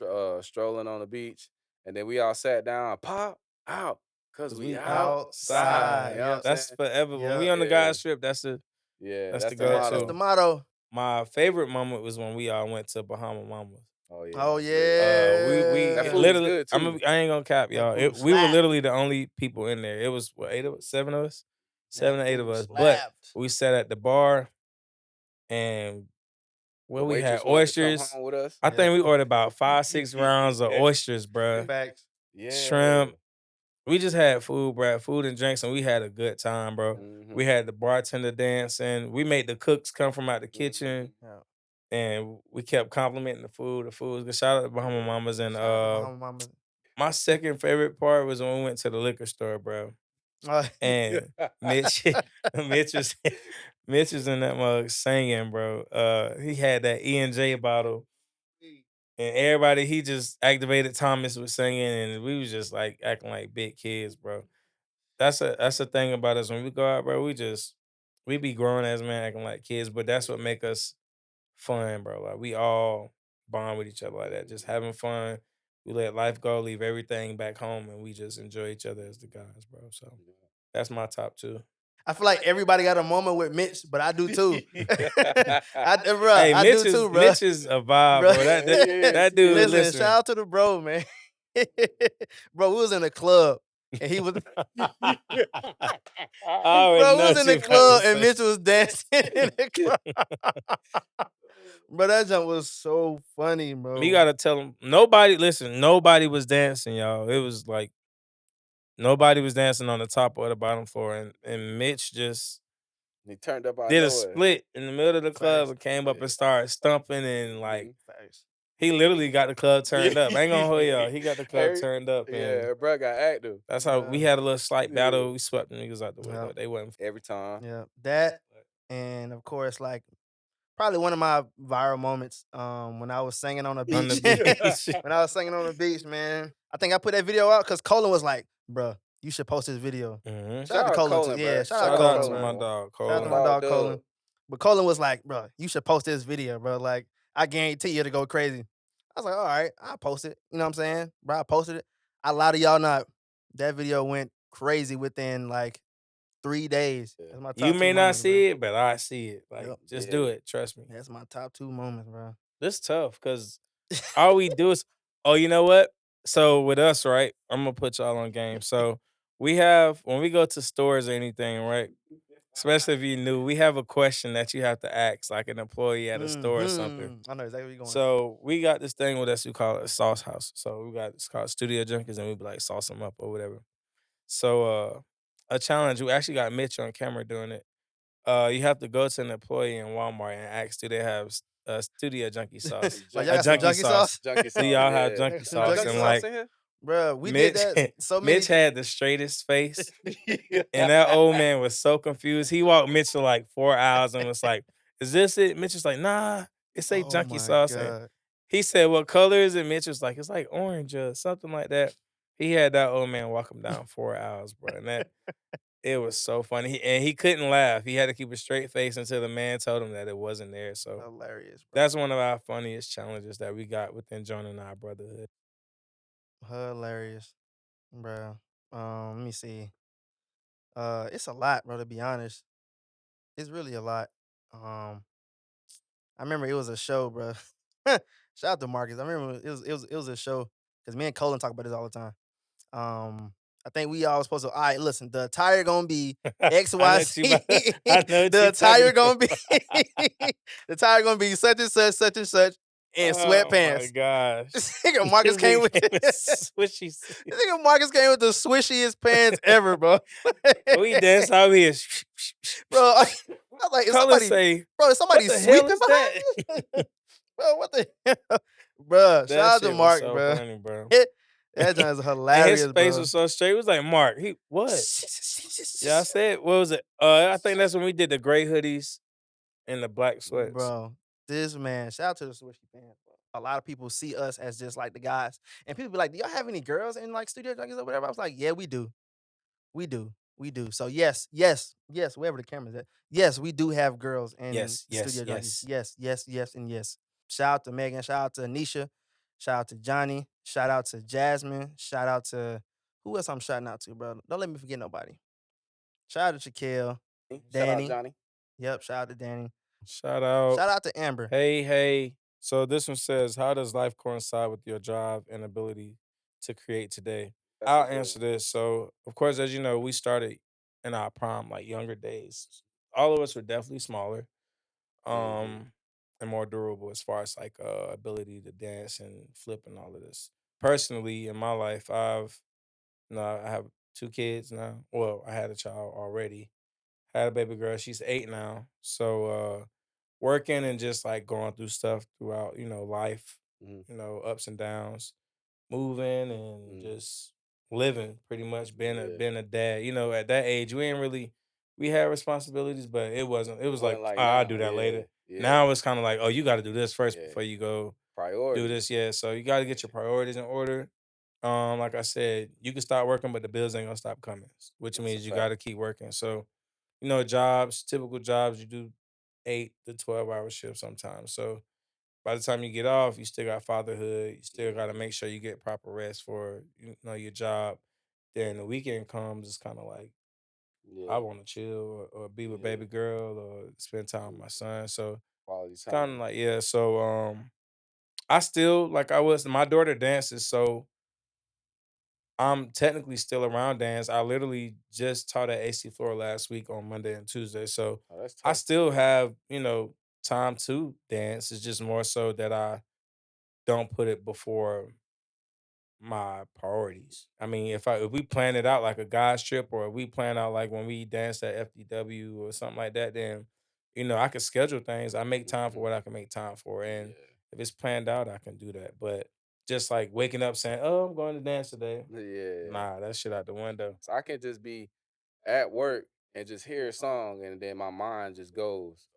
strolling on the beach, and then we all sat down, pop out, cause we outside. You know what I'm That's saying? forever. When we Yep. on the guys trip, that's the Yeah, that's that's the the go Facts. to. That's motto. the motto. My favorite moment was when we all went to Bahama Mama. Oh yeah. Oh that was lit. yeah. That We food was literally. good too. I ain't gonna cap That y'all. food We were slapped. literally the only people in there. It was what, 8 of us, 7 of us, That 7 or 8 of food us. But slapped. we sat at the bar and The we had waitress wanted to come oysters. home with us. I Yeah. think we ordered about 5, 6 rounds of oysters, bruh. Facts. Yeah. Shrimp. We just had food, bruh, food and drinks, and we had a good time, bro. Mhm. We had the bartender dancing. We made the cooks come from out the kitchen, Yeah. and we kept complimenting the food. The food was good. Shout out to Bahama Mamas. And Shout out to Bahama Mama. my second favorite part was when we went to the liquor store, bro. And Mitch, Mitch was Mitch was in that mug singing, bro. He had that E&J bottle. And everybody, he just activated Thomas was singing, and we was just like acting like big kids, bro. That's a thing about us when we go out, bro. We be grown as man acting like kids, but that's what make us fun, bro. Like we all bond with each other like that, just having fun. We let life go, leave everything back home, and we just enjoy each other as the guys, bro. So that's my top two. I feel like everybody got a moment with Mitch, but I do too. Bro, Hey, I do too, bro. Mitch is a vibe, bro. That dude. Listen, shout out to the bro, man. Bro, we was in a club and he was bro, we was in the club and Mitch was dancing in the club. Bro, that jump was so funny, bro. You gotta tell him nobody was dancing, y'all. It was like nobody was dancing on the top or the bottom floor, and Mitch just He turned up out of did a nowhere. split in the middle of the club Facts. and came up Yeah. and started stumping and like Mhm. Facts. he literally got the club turned up. I ain't gonna hold y'all. He got the club Hey, turned up and yeah, bro got active that's how we Bruh. had a little slight Yeah. battle. We swept the niggas out the way Yeah. though. They wasn't every time. Yeah. That and of course, like probably one of my viral moments. When I was singing on the on the beach. beach. When I was singing on the beach, man. I think I put that video out because Colin was like, "Bruh, you should post this video." Mhm. Shout out to Colin too. bro. Yeah, shout out Shout Colin, out to bro. my bro. dog Shout out to Cole. my dog Colin. Dub. But Colin was like, "Bro, you should post this video, bro. Like, I guarantee you to go crazy." I was like, "All right, I'll post it." You know what I'm saying? Bro, I posted it. I lie to y'all not. That video went crazy within like 3 days. Yeah. That's my You top two may not moments, bro. see it, but I see it. Like, Yep. just Yeah. do it. Trust me. That's my top 2 moments, bro. This tough because all we do is, oh, you know what? So with us, right? I'm gonna put y'all on game. So we have when we go to stores or anything, right? Especially if you're new, we have a question that you have to ask, like an employee at a store or something. I know exactly where you're going. So we got this thing with us. We call it a sauce house. So we got it's called Studio Junkiez, and we be like sauce them up or whatever. So a challenge. We actually got Mitch on camera doing it. You have to go to an employee in Walmart and ask, do they have Studio Junkie sauce? Like, y'all A got some junkie junkie sauce? Junkie sauce. Do y'all have yeah. junkie Some sauce? junkie And sauce? like in here? Bro, we Mitch, did that so many Mitch had the straightest face, and that old man was so confused. He walked Mitch for like 4 hours and was like, "Is this it?" Mitch was like, "Nah, it's a Oh junkie my sauce." And God. he said, "What color is it?" Mitch was like, "It's like orange or something like that." He had that old man walk him down 4 hours, bro, and that it was so funny. And he couldn't laugh. He had to keep a straight face until the man told him that it wasn't there. So Hilarious, bro. that's one of our funniest challenges that we got within joining our brotherhood. Hilarious, bro. Let me see. It's a lot, bro, to be honest. It's really a lot. I remember it was a show, bro. Shout out to Marcus. I remember it was a show because me and Colin talk about this all the time. I think we all supposed to. All right, listen. The attire gonna be X, I Y, know what you Z. about- I know what The you attire talking gonna be. The attire gonna be such and such, and Oh my sweatpants. gosh. This nigga Marcus came with. This swishy. nigga Marcus came with the swishiest pants ever, bro. We dance out here. Bro, I was like, is Colin somebody, say, bro, is somebody "What the hell sweeping is behind that?" you? Bro, what the hell? Bro, shout That out to shit was Mark, so bro. funny, bro. That joint is And his hilarious, face bro. was so straight. It was like, Mark, he what? Yeah, I said, what was it? I think that's when we did the gray hoodies and the black sweats. Bro, this man, shout out to the swishy fans, bro. A lot of people see us as just like the guys. And people be like, do y'all have any girls in like Studio Junkies or whatever? I was like, yeah, we do. We do. We do. So yes, wherever the camera's at. Yes, we do have girls in Yes, yes, Studio Junkies. yes. Yes, and yes. Shout out to Megan. Shout out to Anisha. Shout out to Johnny. Shout out to Jasmine. Shout out to who else I'm shouting out to, bro? Don't let me forget nobody. Shout out to Shaquille. Shout Danny. out Johnny. Yep, shout out to Danny. Shout out. Shout out to Amber. Hey. So this one says, how does life coincide with your drive and ability to create today? That's a I'll good answer one. this. So, of course, as you know, we started in our prime, like younger days. All of us were definitely smaller, Mhm. and more durable as far as like ability to dance and flip and all of this. Personally, in my life, I have 2 kids now. Well, I had a child already. Had a baby girl. She's 8 now. So working and just like going through stuff throughout, life, Mhm. ups and downs, moving and Mhm. just living pretty much being a Yeah. being a dad. At that age we ain't really we had responsibilities, but it was like, Wasn't like I'll now. do that Yeah. later. Yeah. Now it's kind of like, oh, you gotta do this first Yeah. before you go do Priorities. this. Yeah. So you gotta get your priorities in order. Like I said, you can start working, but the bills ain't gonna stop coming, which That's a means you fact. gotta keep working. So, jobs, typical jobs, you do 8 to 12 hour shifts sometimes. So by the time you get off, you still got fatherhood. You still got to make sure you get proper rest for your job. Then the weekend comes, it's kind of like I Yeah. want to chill or be with Yeah. baby girl or spend time with my son. So Quality it's kind of time. like yeah. So I still like I was my daughter dances, so I'm technically still around dance. I literally just taught at AC Floor last week on Monday and Tuesday. So Oh, that's I tough. still have, time to dance. It's just more so that I don't put it before my priorities. I mean, if we plan it out like a guys trip, or if we plan out like when we dance at FDW or something like that, then I can schedule things. I make time for Mhm. what I can make time for, and Yeah. if it's planned out, I can do that. But just like waking up saying, "Oh, I'm going to dance today," Yeah. nah, that shit out the window. So I can just be at work and just hear a song and then my mind just goes.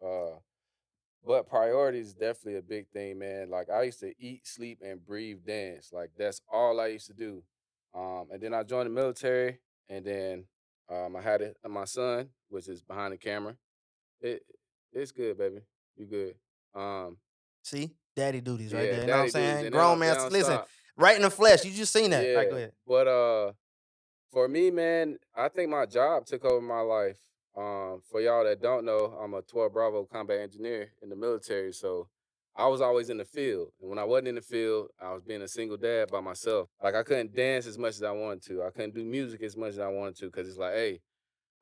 But priorities is definitely a big thing, man. Like I used to eat, sleep, and breathe dance. Like that's all I used to do. And then I joined the military, and then I had my son, which is behind the camera. It it's good, baby. You good. Um, See, daddy duties right yeah, there. You know what I'm daddy duties, saying? and Grown they man, don't listen, stop. right in the flesh. You just seen that. Right, go Yeah, ahead. but for me, man, I think my job took over my life. For y'all that don't know, I'm a 12 Bravo combat engineer in the military, so I was always in the field. And when I wasn't in the field, I was being a single dad by myself. Like I couldn't dance as much as I wanted to. I couldn't do music as much as I wanted to because it's like, hey,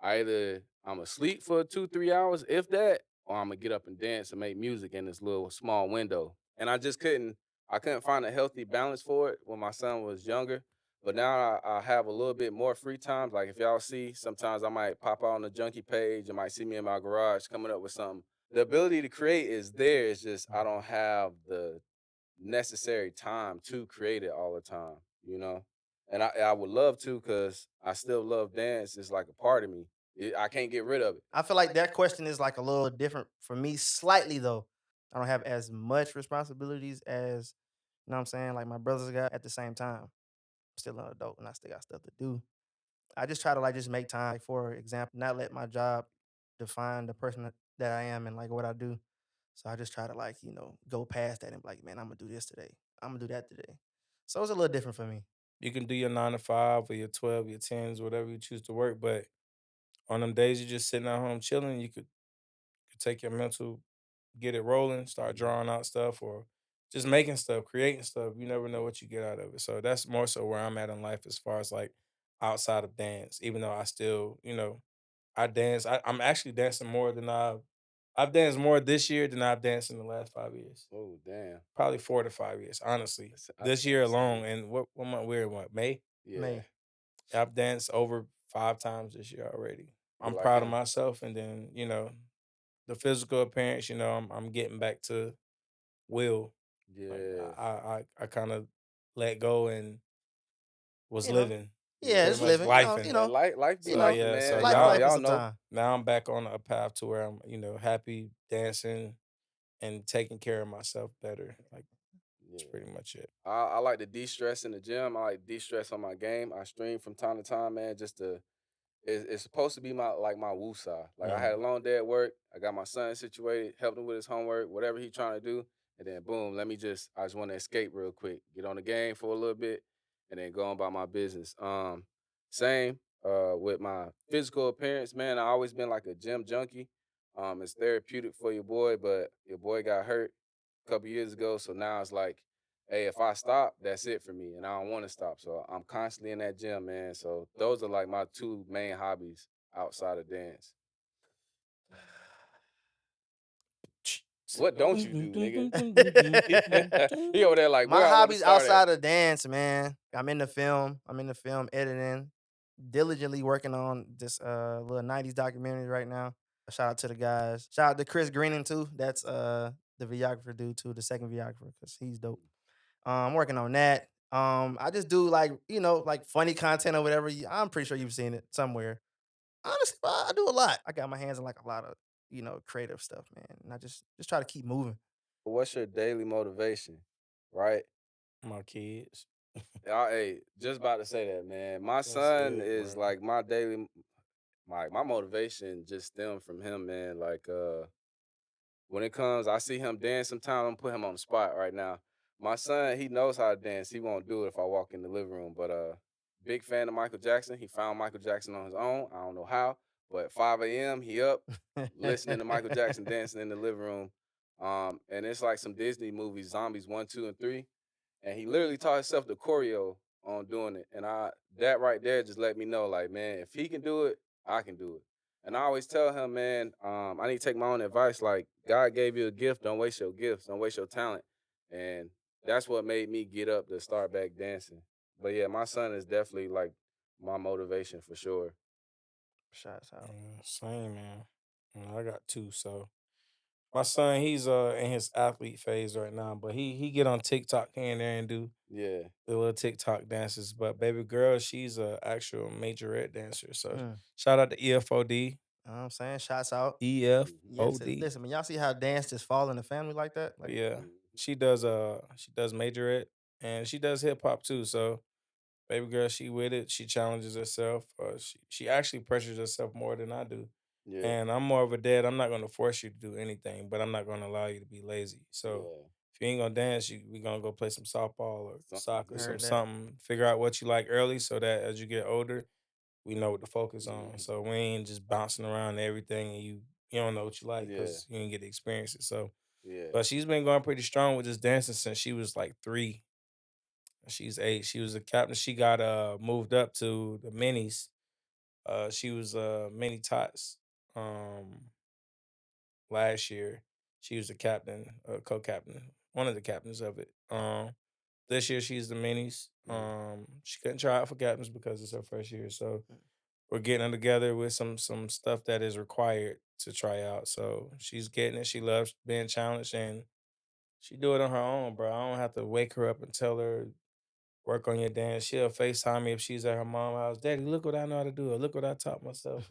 either I'm asleep for 2, 3 hours, if that, or I'm gonna get up and dance and make music in this little small window. And I just couldn't. I couldn't find a healthy balance for it when my son was younger. But now I have a little bit more free time. Like if y'all see, sometimes I might pop out on the junkie page. You might see me in my garage coming up with something. The ability to create is there. It's just I don't have the necessary time to create it all the time, you know? And I would love to because I still love dance. It's like a part of me. I can't get rid of it. I feel like that question is like a little different for me, slightly though. I don't have as much responsibilities as, you know what I'm saying, like my brothers got at the same time. I'm still an adult and I still got stuff to do. I just try to like just make time, like, for example, not let my job define the person that I am and like what I do. So I just try to like, go past that and be like, man, I'm gonna do this today. I'm gonna do that today. So it's a little different for me. You can do your 9 to 5 or your 12, your tens, whatever you choose to work. But on them days you're just sitting at home chilling, you could take your mental, get it rolling, start Mhm. drawing out stuff, or just making stuff, creating stuff. You never know what you get out of it. So that's more so where I'm at in life as far as like outside of dance. Even though I still, I dance. I'm actually dancing more than I've danced more this year than I've danced in the last 5 years. Oh, damn. Probably 4 to 5 years, honestly. I This think year the alone, same. and what month we're in, what, May? Yeah. May. I've danced over 5 times this year already. You I'm like proud of him? myself, and then the physical appearance. I'm getting back to will. Like Yeah. I kind of let go and was You know, living, yeah, pretty it's Yes. much living. lifing. And life be You So know, life, yeah, so man. life, y'all life is Y'all some know. time. now I'm back on a path to where I'm happy dancing and taking care of myself better. Like that's Yeah. pretty much it. I like to de-stress in the gym. I like to de-stress on my game. I stream from time to time, man, just to it's supposed to be my woosah. Like I had a Mm. long day at work. I got my son situated, helped him with his homework, whatever he trying to do, and then boom, I just want to escape real quick, get on the game for a little bit, and then go on about my business. Same with my physical appearance, man. I always been like a gym junkie. It's therapeutic for your boy, but your boy got hurt a couple years ago, so now it's like, hey, if I stop, that's it for me, and I don't want to stop. So I'm constantly in that gym, man. So those are like my two main hobbies outside of dance. What don't you do, nigga? He over there like, My where I want to hobbies start at? outside of dance, man. I'm in the film. I'm in the film editing, diligently working on this little '90s documentary right now. Shout out to the guys. Shout out to Chris Greening too. That's the videographer dude too, the second videographer, because he's dope. I'm working on that. I just do like like funny content or whatever. I'm pretty sure you've seen it somewhere. Honestly, I do a lot. I got my hands in like a lot of creative stuff, man. And I just try to keep moving. What's your daily motivation, right? My kids. Hey, just about to say that, man. My That's son it, is bro. like my daily, my motivation just stemmed from him, man. Like, when it comes, I see him dance sometimes, I'm put him on the spot right now. My son, he knows how to dance. He won't do it if I walk in the living room. But big fan of Michael Jackson. He found Michael Jackson on his own. I don't know how. But 5 a.m. he up, listening to Michael Jackson dancing in the living room. And it's like some Disney movies, Zombies 1, 2, and 3. And he literally taught himself the choreo on doing it. And that right there just let me know, like, man, if he can do it, I can do it. And I always tell him, man, I need to take my own advice. Like, God gave you a gift. Don't waste your gifts. Don't waste your talent. And that's what made me get up to start back dancing. But yeah, my son is definitely like my motivation for sure. Shots out. Same, man. I got 2, so my son, he's in his athlete phase right now, but he get on TikTok here and there and do Yeah. the little TikTok dances. But baby girl, she's a actual majorette dancer. So Mm. shout out to EFOD. You know what I'm saying? Shots out. Mhm. Yes, EFOD. listen, man, y'all see how dance just fall in the family like that? Like, Yeah. Mhm. She does majorette and she does hip hop too. So baby girl, she with it. She challenges herself. She actually pressures herself more than I do. Yeah. And I'm more of a dad. I'm not gonna force you to do anything, but I'm not gonna allow you to be lazy. So Yeah. if you ain't gonna dance, we gonna go play some softball or Something. soccer, some heard that. something. Figure out what you like early so that as you get older, we know what to focus on. Mhm. So we ain't just bouncing around and everything and you don't know what you like Yeah. because you didn't get to experience it. So Yeah. but she's been going pretty strong with this dancing since she was like 3. She's 8. She was a captain. She got moved up to the minis. She was mini tots last year. She was the captain, co-captain, one of the captains of it. This year she's the minis. Mhm. She couldn't try out for captains because it's her first year. So we're getting her together with some stuff that is required to try out. So she's getting it. She loves being challenged and she do it on her own, bro. I don't have to wake her up and tell her work on your dance. She'll FaceTime me if she's at her mom's house. Daddy, look what I know how to do. Or look what I taught myself.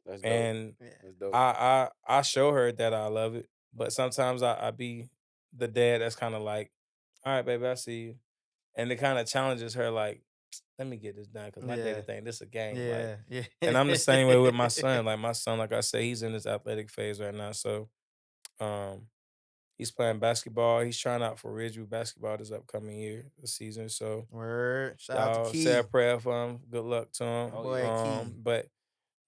That's dope. And Yeah. That's dope. I show her that I love it. But sometimes I be the dad that's kind of like, all right, baby, I see you. And it kind of challenges her, like, let me get this done. Cause my daddy Yeah. think this a game. Like, Yeah. Yeah. and I'm the same way with my son. Like my son, like I said, he's in his athletic phase right now. So um he's playing basketball. He's trying out for Ridgeview basketball this upcoming year, this season. So Word. Shout out to y'all say a Key. prayer for him. Good luck to him. My Oh boy yeah. Key. But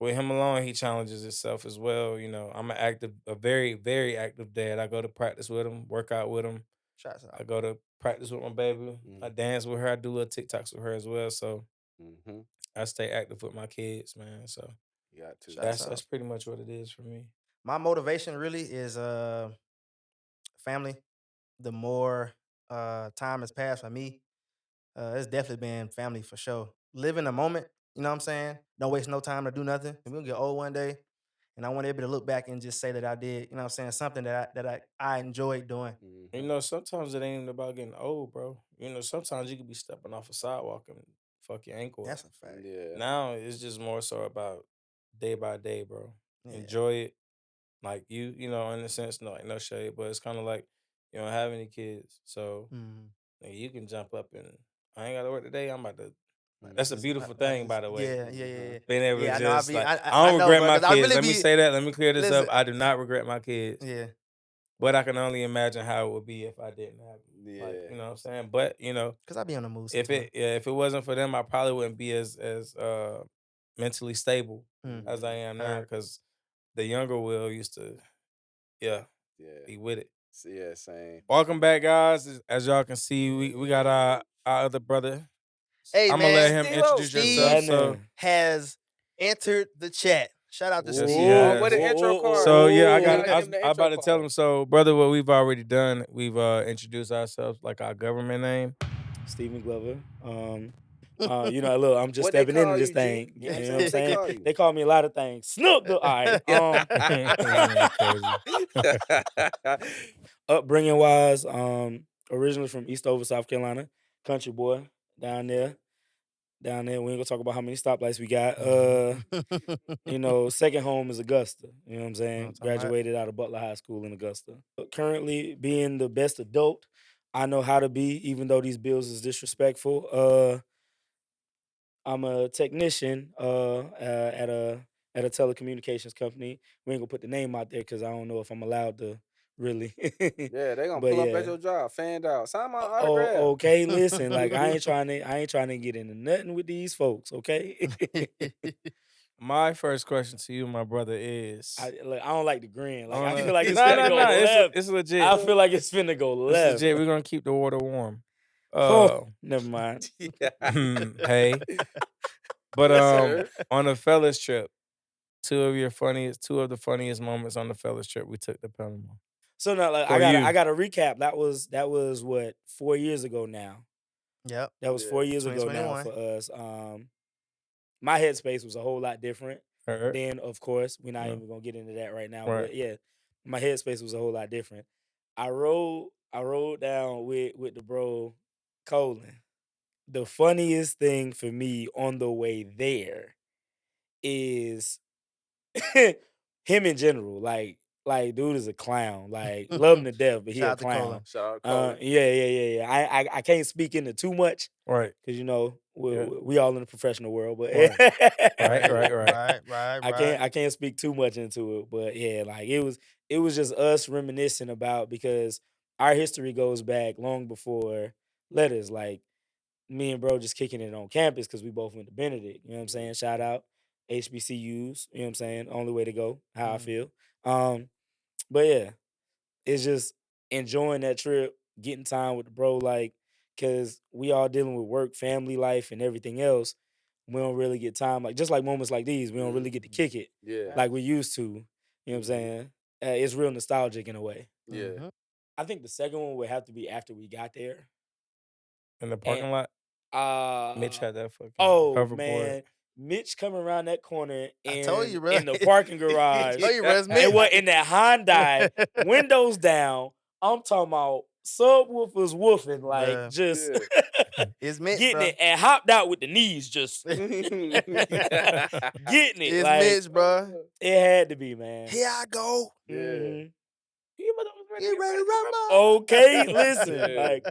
with him alone, he challenges himself as well. You know, I'm a very, very active dad. I go to practice with him, work out with him. Shots I out. go to practice with my baby. I Mhm. dance with her. I do little TikToks with her as well. So Mhm. I stay active with my kids, man. So You got to. Shots that's out. that's pretty much what it is for me. My motivation really is family. The more time has passed for me, it's definitely been family for sure. Live in the moment, you know what I'm saying? Don't waste no time to do nothing. And we'll get old one day. And I want to be able to look back and just say that I did, you know what I'm saying, something that I enjoyed doing. You Mhm. know, sometimes it ain't even about getting old, bro. You know, sometimes you could be stepping off a sidewalk and fuck your ankle up. That's a fact. Yeah. Now it's just more so about day by day, bro. Yeah. Enjoy it. Like you know, in a sense, no, like no shade, but it's kind of like you don't have any kids, so Mhm. nigga, you can jump up and I ain't got to work today. I'm about to. Like That's a just, beautiful thing, by the way. yeah, yeah, yeah, Mhm. yeah. Being able to Yeah, I know. just like I I don't know, regret bro. my Cause I kids. really Let me be say that. Let me clear this up. listen. I do not regret my kids, Yeah. but I can only imagine how it would be if I didn't have them. Like Yeah. you know what I'm saying. But you know, Cause I be on the move if sometimes. if it wasn't for them, I probably wouldn't be as mentally stable Mm. as I Mhm. am now. Heard. Because the younger Will used to, yeah, Yeah. be with it. Yeah. Same. Welcome back, guys. As y'all can see, we got our other brother. Hey I'm gonna let man, him introduce yourself. Steve So has entered the chat. Shout out to yes, he Steve. Oh, where has. the intro card? So yeah, You gotta I give was him the I about intro to tell card. him. So brother, what we've already done, we've introduced ourselves like our government name. Stephen Glover. You know, look, I'm just What they stepping into call this you, G? thing. Game You know say what I'm what they saying? call you. They call me a lot of things. Snoop the all right. Man, crazy. Upbringing wise, originally from Eastover, South Carolina, country boy down there. Down there, we ain't gonna talk about how many stoplights we got. You know, second home is Augusta. You know what I'm Know what I'm saying? talking about? Graduated out of Butler High School in Augusta. Currently, being the best adult I know how to be, even though these bills is disrespectful. I'm a technician at a telecommunications company. We ain't gonna put the name out there because I don't know if I'm allowed to really. Yeah, they gonna But pull up at yeah. your job, fanned out. Sign my Oh, autograph. okay. Listen, like I ain't trying to get into nothing with these folks. Okay. My first question to you, my brother, is I don't like the grin. Like on I a feel like it's no finna no go no. left. It's legit. I feel like it's finna go It's left. legit. We're gonna keep the water warm. Oh, never mind. Hey, but Yes, sir. on a fellas trip, two of the funniest moments on the fellas trip we took to Panama. So now, like For you, I gotta recap. That was what 4 years ago now. Yep. That was Yeah. 4 years ago now 2021. for us. My headspace was a whole lot different. Right. Then, of course, we're not Yeah. even gonna get into that right now. Right. But yeah, my headspace was a whole lot different. I rode down with the bro Colin. The funniest thing for me on the way there is him in general. Like dude is a clown. Like love him to death, but he Shout a out to Colin. clown. Shout out Colin. Yeah. I can't speak into too much Right. because you know Yeah. we all in the professional world, but Right. Right, Right. I can't speak too much into it. But yeah, like it was just us reminiscing about because our history goes back long before letters. Like me and bro just kicking it on campus because we both went to Benedict. You know what I'm saying? Shout out HBCUs. You know what I'm saying? Only way to go. How I Mhm. feel. But yeah, it's just enjoying that trip, getting time with the bro, like, cause we all dealing with work, family life, and everything else. We don't really get time, like just like moments like these, we don't really get to kick it Yeah. like we used to. You know what I'm Mhm. saying? It's real nostalgic in a way. Yeah. Mhm. I think the second one would have to be after we got there. In the And parking lot, Mitch uh had that fucking oh hoverboard. man, Mitch coming around that corner I told you, bro. in the parking I garage. told you, bro. It's And Mitch. what in that Hyundai, windows down. I'm talking about subwoofers woofing, like Bruh. just Yeah. It's Mitch, getting bro. it and hopped out with the knees, just getting it. It's Like Mitch, bro. it had to be, man. Here I go. Yeah. hmm You ready to rumble? Okay, listen, Yeah. like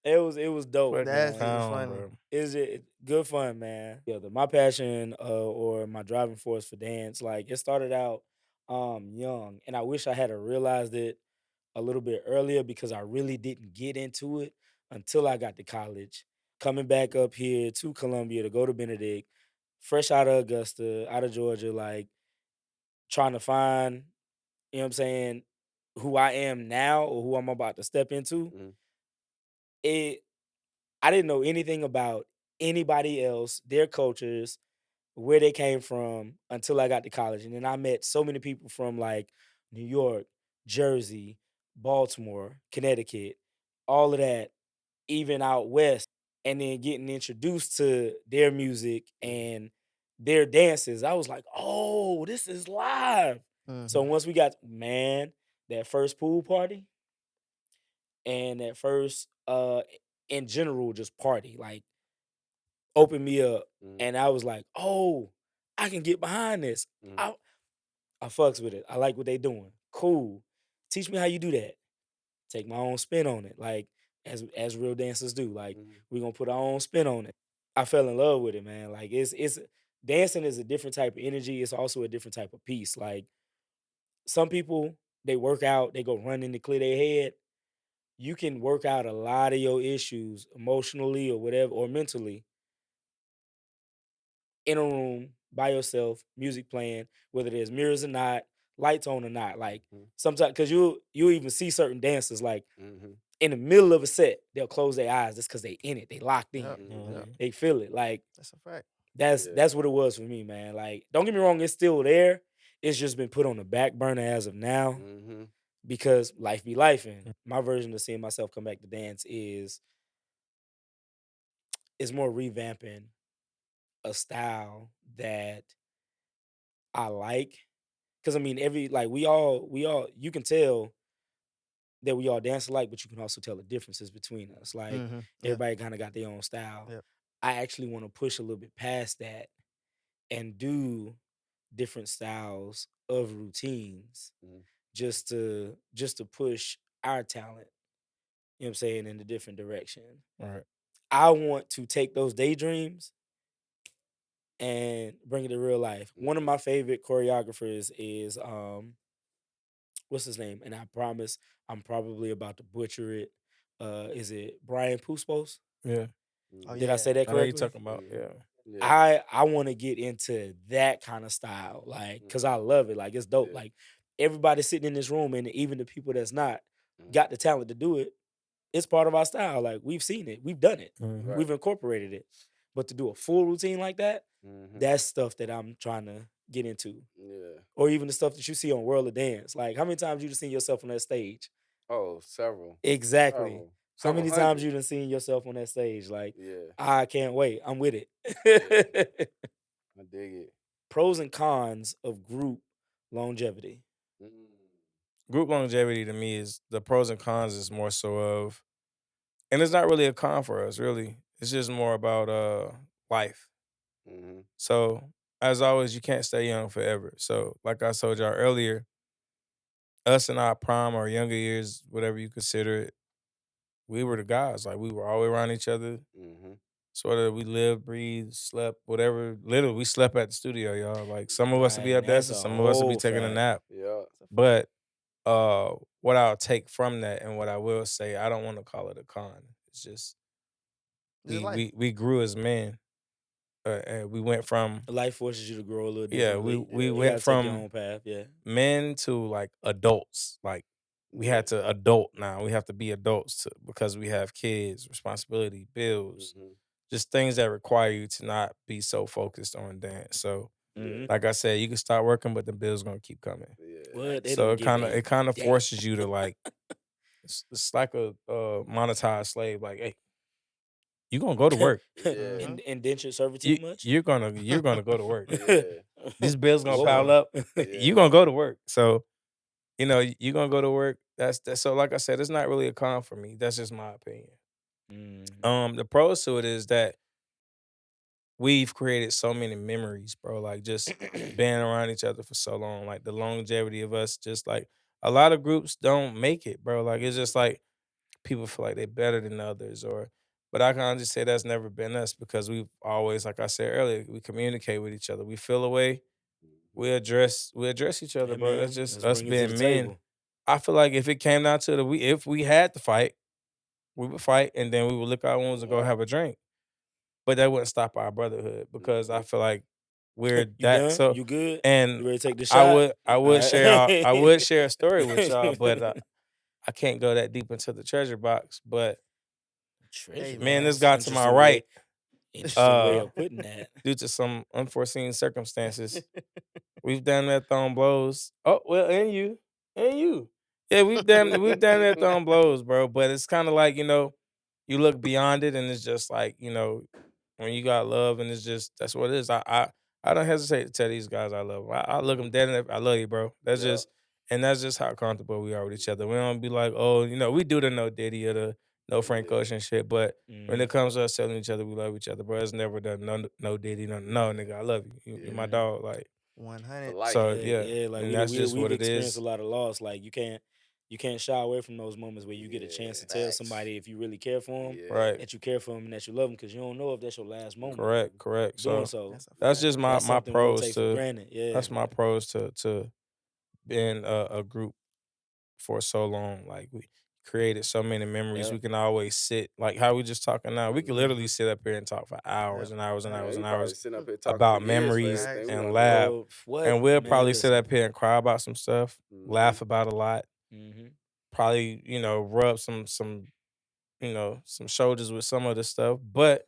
it was dope, Fucking That man. shit was clown, funny. bro. Is it good fun, man? Yeah, my passion or my driving force for dance, like it started out young, and I wish I had realized it a little bit earlier because I really didn't get into it until I got to college. Coming back up here to Columbia to go to Benedict, fresh out of Augusta, out of Georgia, like trying to find, you know what I'm saying, who I am now or who I'm about to step into. Mhm. It I didn't know anything about anybody else, their cultures, where they came from until I got to college. And then I met so many people from like New York, Jersey, Baltimore, Connecticut, all of that, even out west, and then getting introduced to their music and their dances. I was like, oh, this is live. So Mhm. once we got, man, that first pool party and that first in general just party, like opened me up. Mhm. And I was like, oh, I can get behind this. Mhm. I fucks with it. I like what they doing. Cool. Teach me how you do that. Take my own spin on it. Like as real dancers do. Like Mhm. we gonna put our own spin on it. I fell in love with it, man. Like it's dancing is a different type of energy. It's also a different type of piece. Like some people, they work out, they go running to clear their head. You can work out a lot of your issues emotionally or whatever or mentally in a room by yourself, music playing, whether there's mirrors or not, lights on or not. Like Mhm. sometimes, because you even see certain dancers like Mhm. in the middle of a set, they'll close their eyes just because they in it, they locked in, Yep. Mhm. Yep. they feel it. Like That's a fact. Yeah. that's what it was for me, man. Like don't get me wrong, it's still there. It's just been put on the back burner as of now Mhm. because life be life. And my version of seeing myself come back to dance is more revamping a style that I like. Cause I mean, every like we all you can tell that we all dance alike, but you can also tell the differences between us. Like Mhm. Yep. everybody kind of got their own style. Yep. I actually want to push a little bit past that and do different styles of routines Mhm. just to push our talent, you know what I'm saying, in a different direction. Right. I want to take those daydreams and bring it to real life. One of Mhm. my favorite choreographers is what's his name? And I promise I'm probably about to butcher it. Is it Brian Puspos? Yeah. Oh Mhm. Did I yeah. say that I know you correctly? talking about. Mhm. Yeah. Yeah. I want to get into that kind of style, like, cause Mhm. I love it. Like, it's dope. Yeah. Like, everybody sitting in this room, and even the people that's not Mhm. got the talent to do it. It's part of our style. Like, we've seen it, we've done it, Mm-hmm. Right. we've incorporated it. But to do a full routine like that, Mhm. that's stuff that I'm trying to get into. Yeah. Or even the stuff that you see on World of Dance. Like, how many times you just seen yourself on that stage? Oh, several. Exactly. Several. How Couple many times hundred. you done seen yourself on that stage? Like, Yeah, I can't wait. I'm with it. I dig it. Pros and cons of group longevity. Mm. Group longevity to me is the pros and cons is more so of, and it's not really a con for us, really. It's just more about life. Mm-hmm. So as always, you can't stay young forever. So like I told y'all earlier, us in our prime or younger years, whatever you consider it, we were the guys. Like we were always around each other. Mm-hmm. Sort of we lived, breathed, slept, whatever. Literally, we slept at the studio, y'all. Like some of us would be Right. up That's dancing, a some of us would be whole taking a fact. nap. Yeah. That's a fact. But what I'll take from that and what I will say, I don't want to call it a con. It's just Just we life. we grew as men. And we went from Life forces you to grow a little yeah, differently. we You went gotta take your from own path. Yeah. men to like adults. Like we Yeah. had to adult now. We have to be adults because we have kids, responsibility, bills, Mm-hmm. just things that require you to not be so focused on dance. So, Mhm. like I said, you can start working, but the bills gonna keep coming. Yeah. What? They So don't it give kind of a it kind of damn. forces you to like it's like a monetized slave. Like, hey, you gonna go to work. Yeah. Indentured servitude You much? you're gonna go to work. Yeah. These bills gonna pile Whoa. up. Yeah. You gonna go to work. So you gonna go to work. That's so. Like I said, it's not really a con for me. That's just my opinion. Mhm. The pros to it is that we've created so many memories, bro. Like just being around each other for so long. Like the longevity of us. Just like a lot of groups don't make it, bro. Like it's just like people feel like they're better than others, or. But I can just say that's never been us because we've always, like I said earlier, we communicate with each other. We feel a way. We address each other, Yeah, bro. man. That's just Let's us bring it to the being men. table. I feel like if it came down to if we had to fight, we would fight, and then we would lick our wounds and go Yeah. have a drink. But that wouldn't stop our brotherhood because I feel like we're You that. done? So, You good? and You ready to take the I shot? would I All would share I would right. share a story with y'all, but I can't go that deep into the treasure box. But Treasure Hey, man, man. this box. guy to my Interesting way. right, Interesting way uh, of putting that. due to some unforeseen circumstances, we've done that throwing blows. Oh well, and you, yeah, we've done that throwing blows, bro. But it's kind of like you look beyond it, and it's just like when you got love, and it's just that's what it is. I don't hesitate to tell these guys I love them. I look them dead in the I love you, bro. Yeah. That's just how comfortable we are with each other. We don't be like, oh, we do the no Diddy or the no Frank Yeah. Ocean shit, but when it Mhm. comes to us telling each other we love each other, bro, it's never done no Diddy, no nigga, I love you. You're my Yeah. Mhm. dog, like. 100. For life. So Yeah, yeah, yeah. Like and that's just we've what it experienced a is. lot of loss. Like you can't shy away from those moments where you get a chance to Yeah. tell Facts. somebody if you really care for them, Yeah. Right. that you care for them and that you love them, because you don't know if that's your last moment Correct, correct. doing So so. That's a that's fact. just my That's my something we don't pros take for to granted. Yeah. that's my pros to being a group for so long. Like we created so many memories. Yep. We can always sit like how we just talking now. We could literally Mm-hmm. sit up here and talk for hours Yep. and hours and Yep. Man, hours you and probably hours sitting up here talking for about years for memories Facts. everything we and done did. laugh. Bro, what And we'll man? probably sit Listen. up here and cry about some stuff, Mm-hmm. laugh about a lot, Hmm. probably, rub some shoulders with some of the stuff. But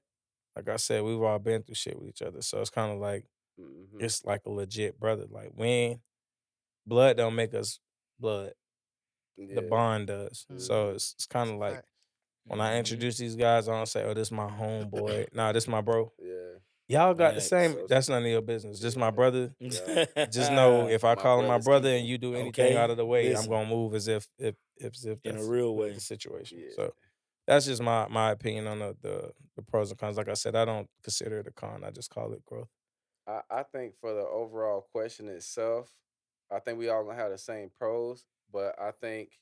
like I said, we've all been through shit with each other. So it's kind of like Mm-hmm. it's like a legit brother. Like when blood don't make us blood. The Yeah. bond does. So Mm-hmm. Mm-hmm. it's kind That's of a like fact. when I Hmm. introduce these guys, I don't say, "Oh, this my homeboy." Nah, this my bro. Yeah. Y'all got the Facts. same. So That's none of your business. This my yeah. brother. Yeah. Just know if I My call him my brother's brother and keeper. you do anything out Okay. of the way, I'm Listen. gonna move as if In a that's real the way. situation. Yeah. So that's just my opinion on the pros and cons. Like I said, I don't consider it a con. I just call it growth. I think for the overall question itself, I think we all gonna have the same pros, but I think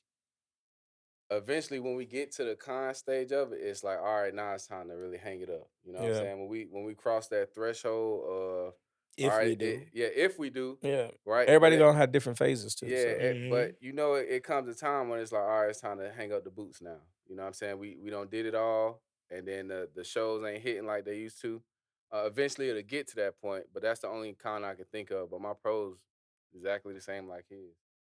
eventually when we get to the con stage of it, it's like, all right, now it's time to really hang it up. You know what I'm Yeah, saying? When we cross that threshold of all If right, we do. yeah, if we do, yeah. right? But Everybody it, gonna have different phases too. yeah, So Hmm. but it comes a time when it's like, all right, it's time to hang up the boots now. You know what I'm saying? We don't did it all, and then the shows ain't hitting like they used to. Eventually, it'll get to that point, but that's the only con I can think of. But my pros exactly the same like his.